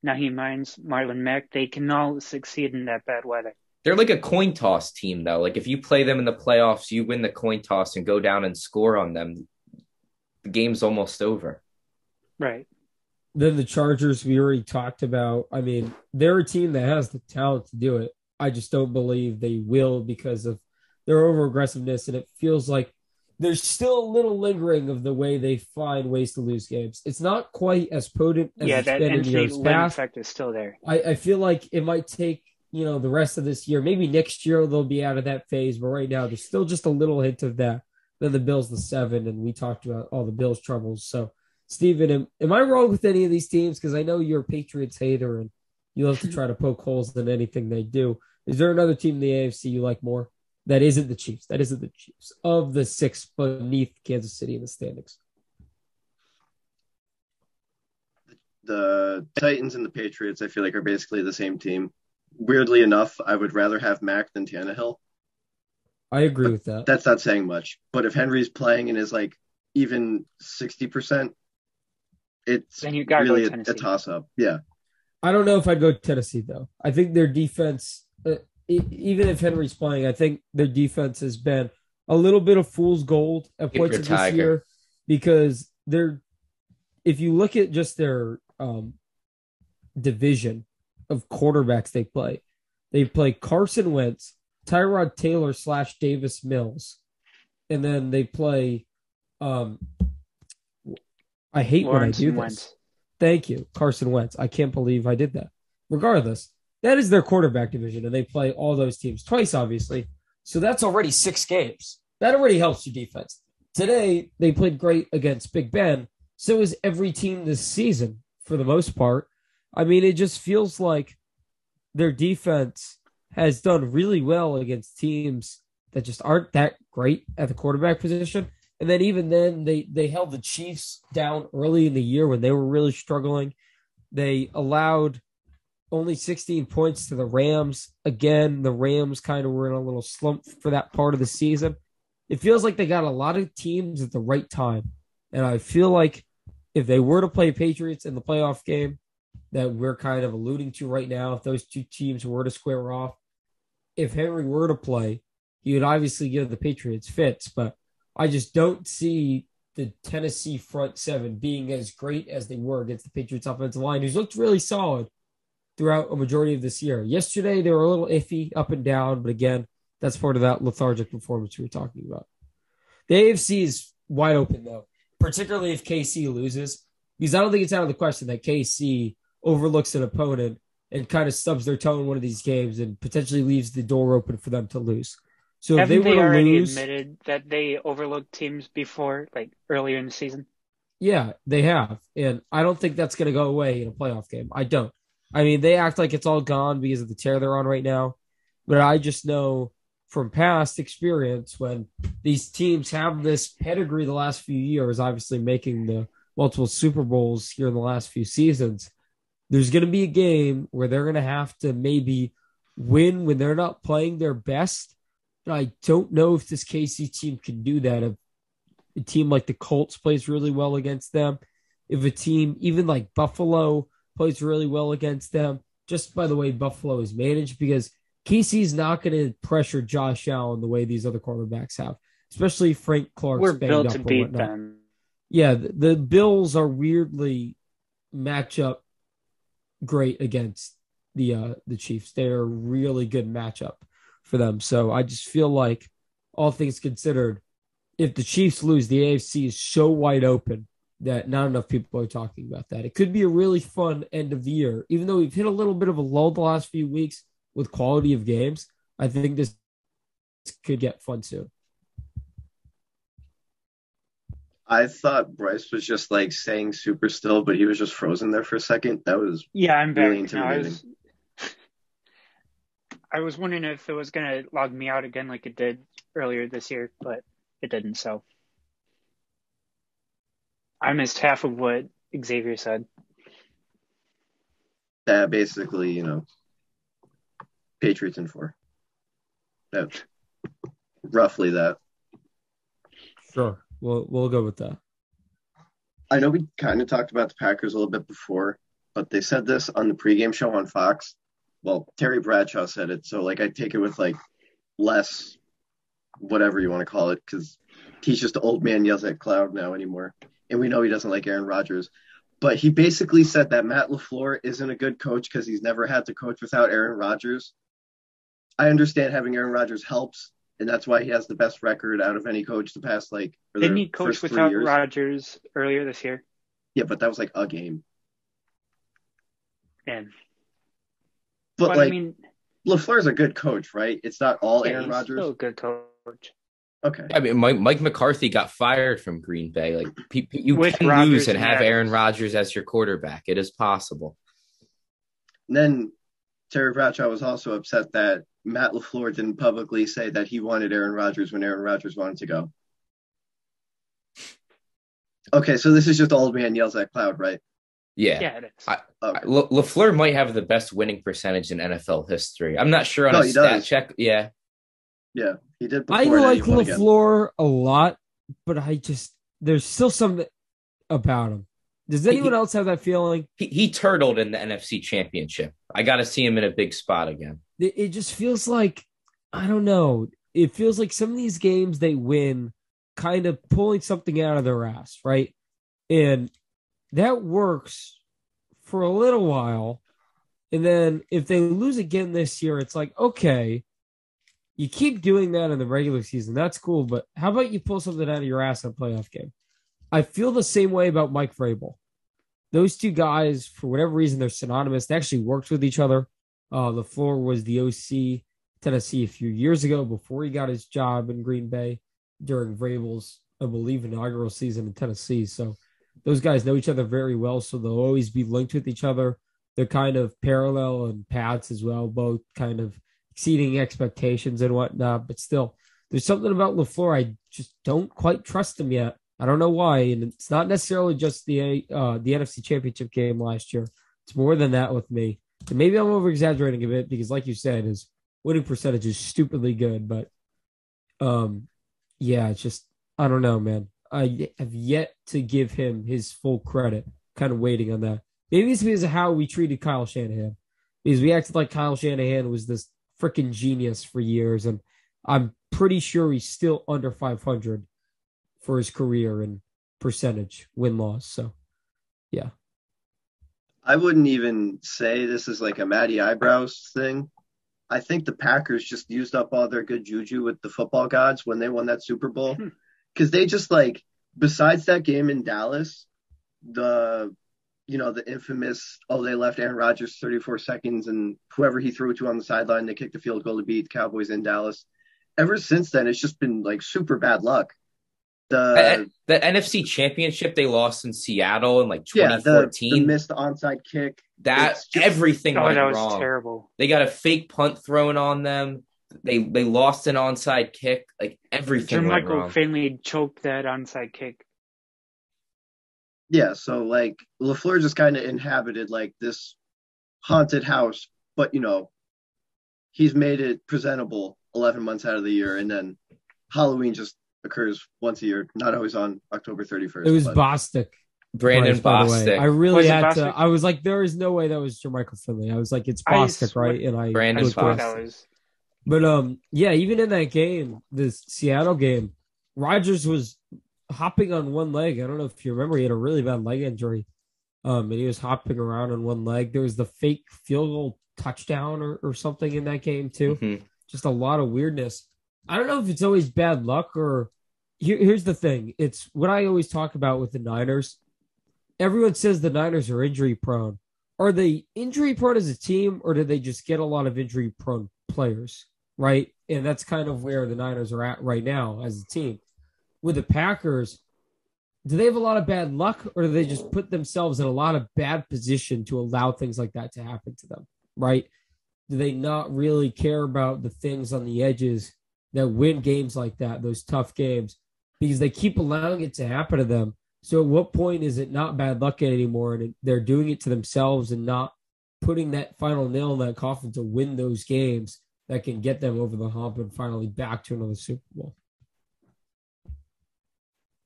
Naheem Hines, Marlon Mack, they can all succeed in that bad weather. They're like a coin toss team, though. Like, if you play them in the playoffs, you win the coin toss and go down and score on them, the game's almost over. Right. Then the Chargers, we already talked about. I mean, they're a team that has the talent to do it. I just don't believe they will because of their over aggressiveness, and it feels like there's still a little lingering of the way they find ways to lose games. It's not quite as potent as it's that been in Anthony years Lynn past. effect is still there. I feel like it might take, the rest of this year. Maybe next year they'll be out of that phase, but right now there's still just a little hint of that. Then the Bills, the 7, and we talked about all the Bills' troubles. So, Steven, am I wrong with any of these teams? Because I know you're a Patriots hater and you love to try to poke holes in anything they do. Is there another team in the AFC you like more? That isn't the Chiefs. That isn't the Chiefs. Of the 6 beneath Kansas City in the standings. The Titans and the Patriots, I feel like, are basically the same team. Weirdly enough, I would rather have Mac than Tannehill. I agree with that. That's not saying much. But if Henry's playing and is like even 60%, it's then you gotta really go a toss-up. Yeah. I don't know if I'd go Tennessee, though. I think their defense, even if Henry's playing, I think their defense has been a little bit of fool's gold at points of this year because if you look at just their division of quarterbacks they play Carson Wentz, Tyrod Taylor / Davis Mills, and then they play I hate Lawrence when I do this. Wentz. Thank you, Carson Wentz. I can't believe I did that. Regardless, that is their quarterback division, and they play all those teams twice, obviously. So that's already 6 games. That already helps your defense. Today, they played great against Big Ben. So is every team this season, for the most part. I mean, it just feels like their defense has done really well against teams that just aren't that great at the quarterback position. And then even then, they held the Chiefs down early in the year when they were really struggling. They allowed only 16 points to the Rams. Again, the Rams kind of were in a little slump for that part of the season. It feels like they got a lot of teams at the right time. And I feel like if they were to play Patriots in the playoff game that we're kind of alluding to right now, if those two teams were to square off, if Henry were to play, he would obviously give the Patriots fits, but I just don't see the Tennessee front 7 being as great as they were against the Patriots offensive line, who's looked really solid throughout a majority of this year. Yesterday, they were a little iffy up and down, but again, that's part of that lethargic performance we were talking about. The AFC is wide open, though, particularly if KC loses, because I don't think it's out of the question that KC overlooks an opponent and kind of stubs their toe in one of these games and potentially leaves the door open for them to lose. So Haven't if they were they already lose, admitted that they overlooked teams before, like earlier in the season? Yeah, they have. And I don't think that's going to go away in a playoff game. I don't. I mean, they act like it's all gone because of the tear they're on right now. But I just know from past experience when these teams have this pedigree the last few years, obviously making the multiple Super Bowls here in the last few seasons, there's going to be a game where they're going to have to maybe win when they're not playing their best. And I don't know if this KC team can do that. If a team like the Colts plays really well against them, if a team even like Buffalo plays really well against them, just by the way Buffalo is managed, because KC's not going to pressure Josh Allen the way these other quarterbacks have, especially Frank Clark's We're banged built up to or beat whatnot. them. Yeah, the Bills are weirdly matchup great against the Chiefs. They're a really good matchup for them. So I just feel like, all things considered, if the Chiefs lose, the AFC is so wide open that not enough people are talking about that. It could be a really fun end of the year. Even though we've hit a little bit of a lull the last few weeks with quality of games, I think this could get fun soon. I thought Bryce was just like saying super still, but he was just frozen there for a second. That was I'm back really now. intimidating. I was wondering if it was going to log me out again like it did earlier this year, but it didn't, so I missed half of what Xavier said. Yeah, basically, Patriots in 4. Roughly that. Sure. We'll go with that. I know we kind of talked about the Packers a little bit before, but they said this on the pregame show on Fox. Well, Terry Bradshaw said it, so like I take it with like less whatever you want to call it, because he's just the old man yells at cloud now anymore. And we know he doesn't like Aaron Rodgers. But he basically said that Matt LaFleur isn't a good coach because he's never had to coach without Aaron Rodgers. I understand having Aaron Rodgers helps, and that's why he has the best record out of any coach the past, like, for Didn't the he coach first 3 without years. Rodgers earlier this year? Yeah, but that was like a game. And But but like, I mean, LaFleur's a good coach, right? It's not all yeah, Aaron he's Rodgers. still a good coach. Okay. I mean, Mike McCarthy got fired from Green Bay. Like, you With can Rodgers lose and and have Adams. Aaron Rodgers as your quarterback. It is possible. And then Terry Bradshaw was also upset that Matt LaFleur didn't publicly say that he wanted Aaron Rodgers when Aaron Rodgers wanted to go. Okay, so this is just old man yells at cloud, right? Yeah. Yeah, it is. Okay. LaFleur might have the best winning percentage in NFL history. I'm not sure on No, a he stat does. check. Yeah. Yeah, he did before. I and then like he won again. LaFleur a lot, but there's still something about him. Does anyone else have that feeling? He turtled in the NFC Championship. I got to see him in a big spot again. It just feels like, I don't know. It feels like some of these games they win kind of pulling something out of their ass, right? And that works for a little while. And then if they lose again this year, it's like, okay, you keep doing that in the regular season. That's cool. But how about you pull something out of your ass in a playoff game? I feel the same way about Mike Vrabel. Those two guys, for whatever reason, they're synonymous. They actually worked with each other. LaFleur was the OC Tennessee a few years ago before he got his job in Green Bay during Vrabel's, I believe, inaugural season in Tennessee. So those guys know each other very well, so they'll always be linked with each other. They're kind of parallel and paths as well, both kind of exceeding expectations and whatnot. But still, there's something about LaFleur I just don't quite trust him yet. I don't know why, and it's not necessarily just the NFC Championship game last year. It's more than that with me. And maybe I'm over-exaggerating a bit because, like you said, his winning percentage is stupidly good. But, yeah, it's just, I don't know, man. I have yet to give him his full credit. Kind of waiting on that. Maybe it's because of how we treated Kyle Shanahan. Because we acted like Kyle Shanahan was this freaking genius for years, and I'm pretty sure he's still under 500 for his career and percentage win-loss. So, yeah. I wouldn't even say this is like a Matty Eyebrows thing. I think the Packers just used up all their good juju with the football gods when they won that Super Bowl. Because they just like, besides that game in Dallas, the infamous, they left Aaron Rodgers 34 seconds and whoever he threw it to on the sideline, they kicked the field goal to beat the Cowboys in Dallas. Ever since then, it's just been like super bad luck. The NFC Championship they lost in Seattle in like 2014. The missed onside kick. Everything went that was wrong. terrible. They got a fake punt thrown on them. They lost an onside kick. Like everything went wrong. Jermichael Finley choked that onside kick. Yeah, so like LaFleur just kind of inhabited like this haunted house, but he's made it presentable 11 months out of the year, and then Halloween just occurs once a year, not always on October 31st. It was Bostic. Brandon Bostic. I really Was it had Bostic? to. I was like, there is no way that was Jermichael Finley. I was like, it's Bostic, right? And I Brandon looked Bostic. at it. But yeah, even in that game, this Seattle game, Rodgers was hopping on one leg. I don't know if you remember, he had a really bad leg injury. And he was hopping around on one leg. There was the fake field goal touchdown or something in that game too. Mm-hmm. Just a lot of weirdness. I don't know if it's always bad luck or here's the thing. It's what I always talk about with the Niners. Everyone says the Niners are injury prone. Are they injury prone as a team, or do they just get a lot of injury prone players? Right. And that's kind of where the Niners are at right now as a team. With the Packers, do they have a lot of bad luck, or do they just put themselves in a lot of bad position to allow things like that to happen to them? Right. Do they not really care about the things on the edges that win games like that, those tough games, because they keep allowing it to happen to them? So at what point is it not bad luck anymore, and they're doing it to themselves and not putting that final nail in that coffin to win those games that can get them over the hump and finally back to another Super Bowl?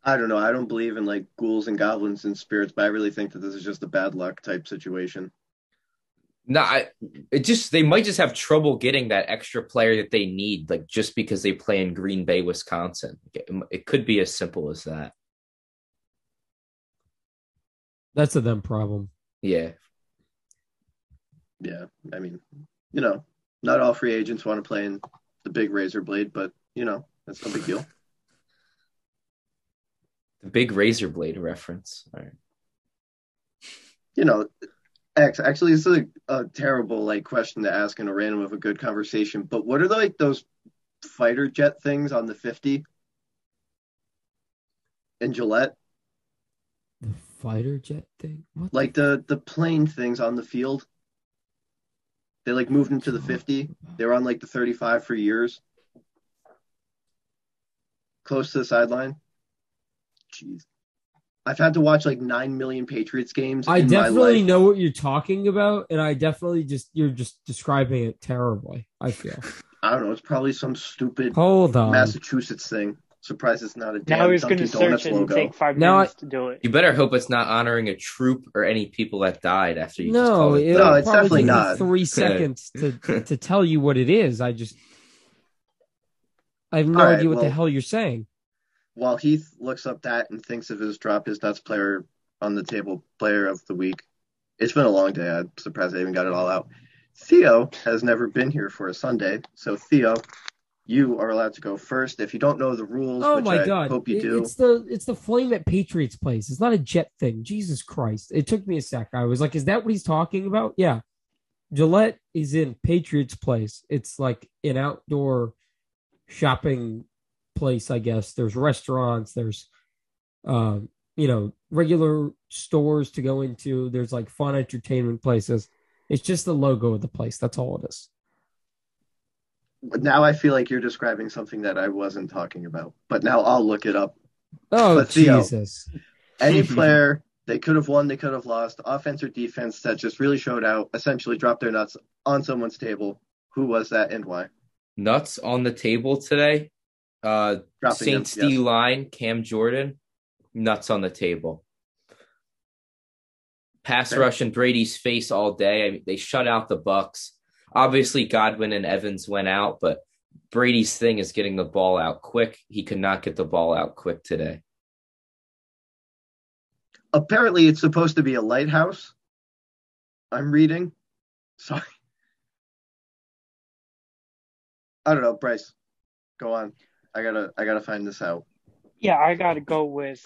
I don't know. I don't believe in like ghouls and goblins and spirits, but I really think that this is just a bad luck type situation. No, they might just have trouble getting that extra player that they need, like just because they play in Green Bay, Wisconsin. It could be as simple as that. That's a them problem. Yeah. Yeah, I mean, not all free agents want to play in the big razor blade, but that's no big deal. The big razor blade reference. All right. Actually, this is a terrible like question to ask in a random of a good conversation. But what are like those fighter jet things on the 50 in Gillette? The fighter jet thing? What? Like the plane things on the field? They like moved into the 50. They were on like the 35 for years. Close to the sideline. Jeez. I've had to watch like 9 million Patriots games. I in definitely my life. know what you're talking about, and I definitely you're just describing it terribly, I feel. I don't know. It's probably some stupid Hold on. Massachusetts thing. Surprised it's not a damn Now he's going Dunkin' to search Donuts it and logo. take 5 Now minutes to do it. You better hope it's not honoring a troop or any people that died after you just No, called it. No, it's probably definitely take me not. 3 seconds to tell you what it is. I have no All right, idea what the well- hell you're saying. While Heath looks up that and thinks of his drop his nuts player on the table player of the week, it's been a long day. I'm surprised I even got it all out. Theo has never been here for a Sunday, so Theo, you are allowed to go first. If you don't know the rules, Oh which my I god! hope you do. It's the flame at Patriots place. It's not a jet thing. Jesus Christ! It took me a sec. I was like, "Is that what he's talking about?" Yeah, Gillette is in Patriots place. It's like an outdoor shopping place, I guess. There's restaurants. There's regular stores to go into. There's like fun entertainment places. It's just the logo of the place. That's all it is. Now I feel like you're describing something that I wasn't talking about, but now I'll look it up. Oh, But Theo, Jesus. any player, they could have won, they could have lost, offense or defense, that just really showed out, essentially dropped their nuts on someone's table. Who was that and why? Nuts on the table today. Dropping Saints them, yes. D-line, Cam Jordan, nuts on the table. Pass Okay. rush in Brady's face all day. I mean, they shut out the Bucks. Obviously, Godwin and Evans went out, but Brady's thing is getting the ball out quick. He could not get the ball out quick today. Apparently, it's supposed to be a lighthouse. I'm reading. Sorry. I don't know, Bryce. Go on. I gotta find this out. Yeah, I got to go with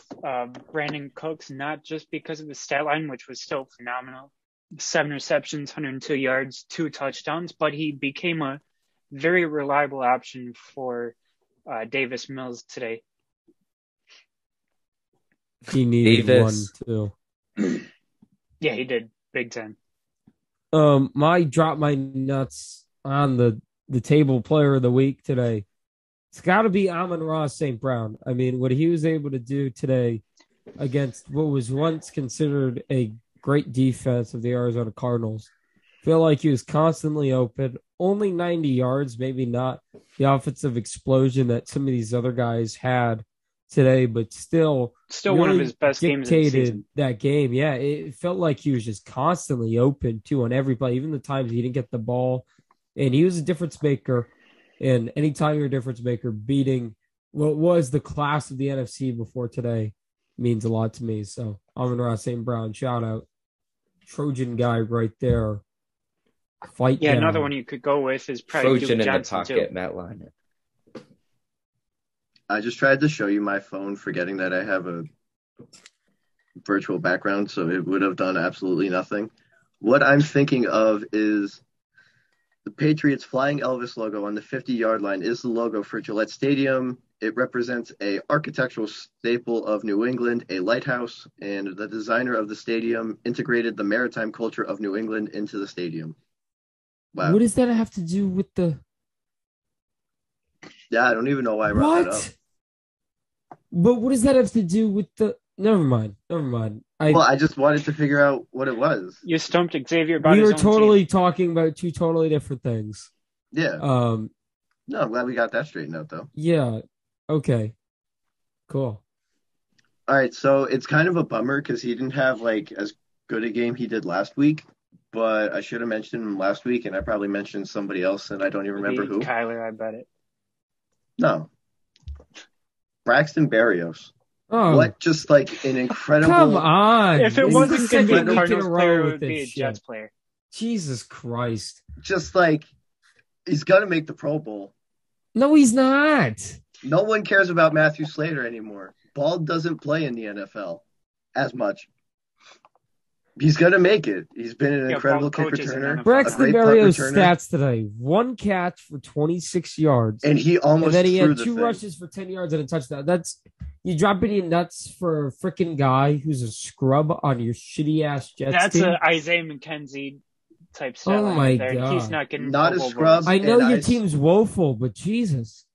Brandon Cooks, not just because of the stat line, which was still phenomenal. 7 receptions, 102 yards, 2 touchdowns, but he became a very reliable option for Davis Mills today. He needed Davis. one too. Yeah, he did. Big time. My drop my nuts on the table player of the week today. It's got to be Amon-Ra St. Brown. I mean, what he was able to do today against what was once considered a great defense of the Arizona Cardinals. Feel like he was constantly open. Only 90 yards, maybe not the offensive explosion that some of these other guys had today, but still really one of his best games of the season. That game. Yeah, it felt like he was just constantly open too on every play, even the times he didn't get the ball. And he was a difference maker. And anytime you're a difference maker, beating what was the class of the NFC before today means a lot to me. So Amon-Ra St. Brown, shout out. Trojan guy right there. Fight down. Another one you could go with is probably Trojan Duke in the Johnson pocket, too. Matt Liner. I just tried to show you my phone, forgetting that I have a virtual background, so it would have done absolutely nothing. What I'm thinking of is the Patriots flying Elvis logo on the 50-yard line is the logo for Gillette Stadium. It represents a architectural staple of New England, a lighthouse, and the designer of the stadium integrated the maritime culture of New England into the stadium. Wow. What does that have to do with the... Yeah, I don't even know why I brought that up. But what does that have to do with the... Never mind. I just wanted to figure out what it was. You stumped Xavier about We his were own totally team. talking about two totally different things. Yeah. No, I'm glad we got that straightened out, though. Yeah. Okay. Cool. All right, so it's kind of a bummer because he didn't have like as good a game he did last week, but I should have mentioned him last week, and I probably mentioned somebody else, and I don't even remember Maybe who. Kyler, I bet it. No, Braxton Berrios. Oh, What just like an incredible. come on! If it This is wasn't the going to be a second week in Cardinals row player, it with would be a this Jets shit. player. Jesus Christ! Just like he's gonna make the Pro Bowl. No, he's not. No one cares about Matthew Slater anymore. Ball doesn't play in the NFL as much. He's gonna make it. He's been an incredible kick coaches in returner, NFL. Braxton great punt Berrios returner. stats today: 1 catch for 26 yards, and he almost and then he threw had the 2 thing. rushes for 10 yards and a touchdown. That's you dropping your nuts for a freaking guy who's a scrub on your shitty ass Jets That's team. a Isaiah McKenzie type style. Oh my there. God. He's not getting Not Pro a Bowl scrub. votes. I know and your I- team's woeful, but Jesus.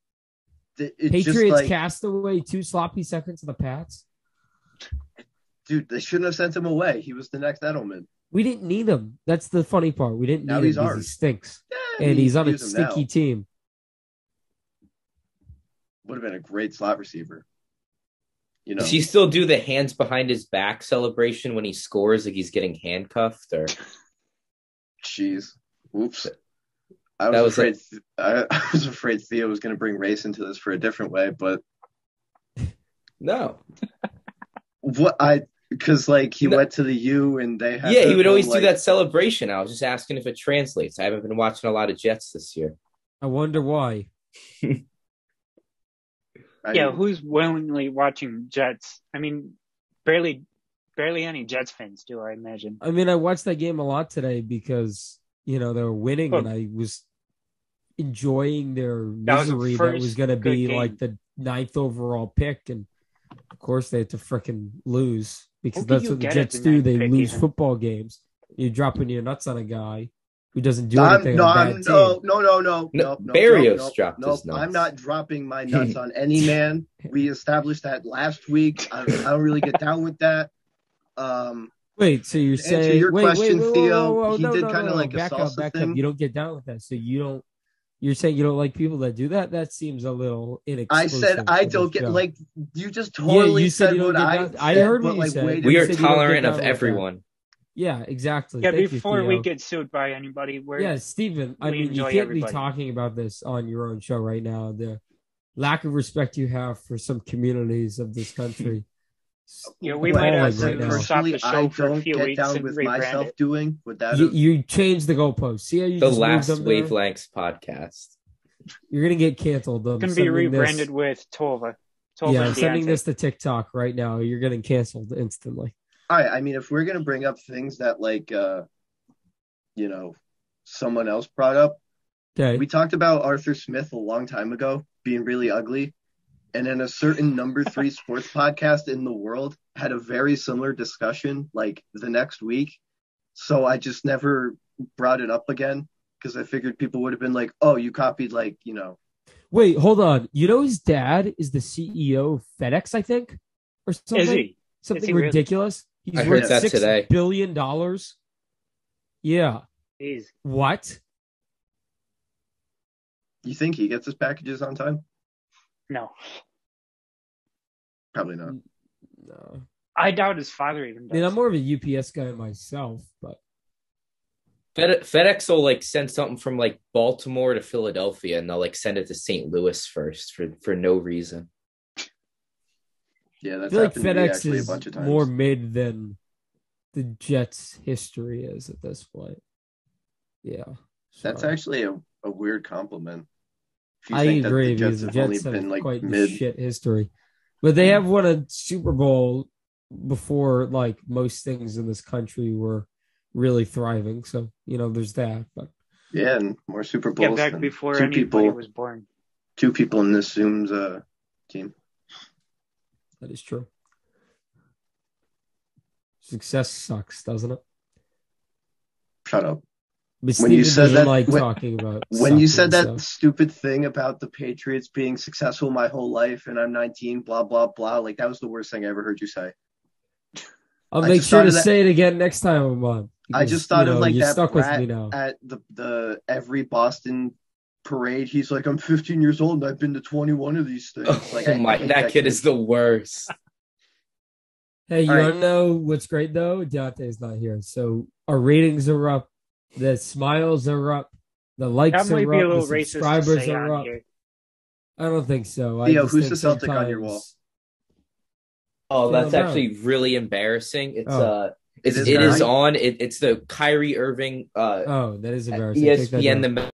It's Patriots just like, cast away 2 sloppy seconds of the Pats. dude, they shouldn't have sent him away. He was the next Edelman. We didn't need him. That's the funny part. We didn't Now need he's him because he ours. stinks. Yeah, And we he's on a use him now. stinky team. Would have been a great slot receiver. You know, Does he still do the hands behind his back celebration when he scores, like he's getting handcuffed? Or jeez, oops. That I was was afraid Theo was going to bring race into this for a different way, but no? because like he No. went to the U and they had Yeah, he the would always whole, do like, that celebration. I was just asking if it translates. I haven't been watching a lot of Jets this year. I wonder why. I Yeah, mean, who's willingly watching Jets? I mean, barely any Jets fans do, I imagine. I mean, I watched that game a lot today because, they were winning and Well, I was enjoying their was the misery that first was going to good be game. like the 9th overall pick. And of course, they had to freaking lose because Who could that's you what the get Jets at the do. 9th They pick lose even? football games. You're dropping your nuts on a guy who doesn't do I'm anything on a bad team. no. Barrios dropped his nuts. I'm not dropping my nuts on any man. We established that last week. I don't really get down with that. Wait, so you're To answer saying your question, whoa, Theo, he no, did no, kind of no. like a back salsa up. thing. You don't get down with that. So you're saying you don't like people that do that? That seems a little I inexclusive. said I for don't this get show. like you just totally you said you don't what get I down- said, I heard what but you like said. wait a We You are said you don't get tolerant down of with that. everyone. Yeah, exactly. Yeah, Thank before you, we Theo. get sued by anybody, Yeah, Steven, I we mean, you enjoy can't everybody. be talking about this on your own show right now. The lack of respect you have for some communities of this country. Yeah, we what might appalling have to right now. stop the personally show I for a don't few get weeks down and with rebrand myself it. doing. Would that You, have you changed the goalpost. See how you The just last moved them there? Wavelengths podcast. You're gonna get canceled. It's going to be rebranded with Tova. Tova Yeah, and I'm sending Deontay. this to TikTok right now. You're getting canceled instantly. all right? I mean, if we're gonna bring up things that like someone else brought up, Okay. we talked about Arthur Smith a long time ago being really ugly. And then a certain number 3 sports podcast in the world had a very similar discussion like the next week. So I just never brought it up again because I figured people would have been like, oh, you copied Wait, hold on. You know his dad is the CEO of FedEx, I think, or something. Is he? Something Is he really? ridiculous. He's I worth heard that $6 today. billion. Yeah. Jeez. What? You think he gets his packages on time? No. Probably not. No. I doubt his father even I does. mean, I'm more of a UPS guy myself, but FedEx will like send something from like Baltimore to Philadelphia, and they'll like send it to St. Louis first for no reason. Yeah, I that's feel like happened to me FedEx actually a is bunch of times. more mid than the Jets' history is at this point. Yeah. That's Sorry. actually a weird compliment. If you I think that agree the because Jets the have only Jets have been like quite the mid. shit history, but they have won a Super Bowl before like most things in this country were really thriving. So there's that. But Yeah, and more Super Yeah, Bowls back than before two anybody people. was born. 2 people in this Zoom's team. that is true. Success sucks, doesn't it? Shut up. But When you Steven said doesn't that- like when- talking about When you said sucking, that so. stupid thing about the Patriots being successful my whole life and I'm 19, blah, blah, blah, like that was the worst thing I ever heard you say. I'll I make just sure thought to of that- say it again next time I'm on. I just thought of like you're that stuck with brat me now. at the every Boston parade. He's like, I'm 15 years old and I've been to 21 of these things. Oh Like, I my, hate that kid is the worst. Hey, you All right. want to know what's great though? Deontay's not here, so our ratings are up, the smiles are up, the likes That might are be a up, the little racist to subscribers say are on up. here. I don't think so. Theo, I just who's think the Celtic on your wall? sometimes. Oh, that's Jaylen Brown. actually really embarrassing. Oh. It It is is mine? on. It's the Kyrie Irving Oh, that is embarrassing. Take that ESPN down. the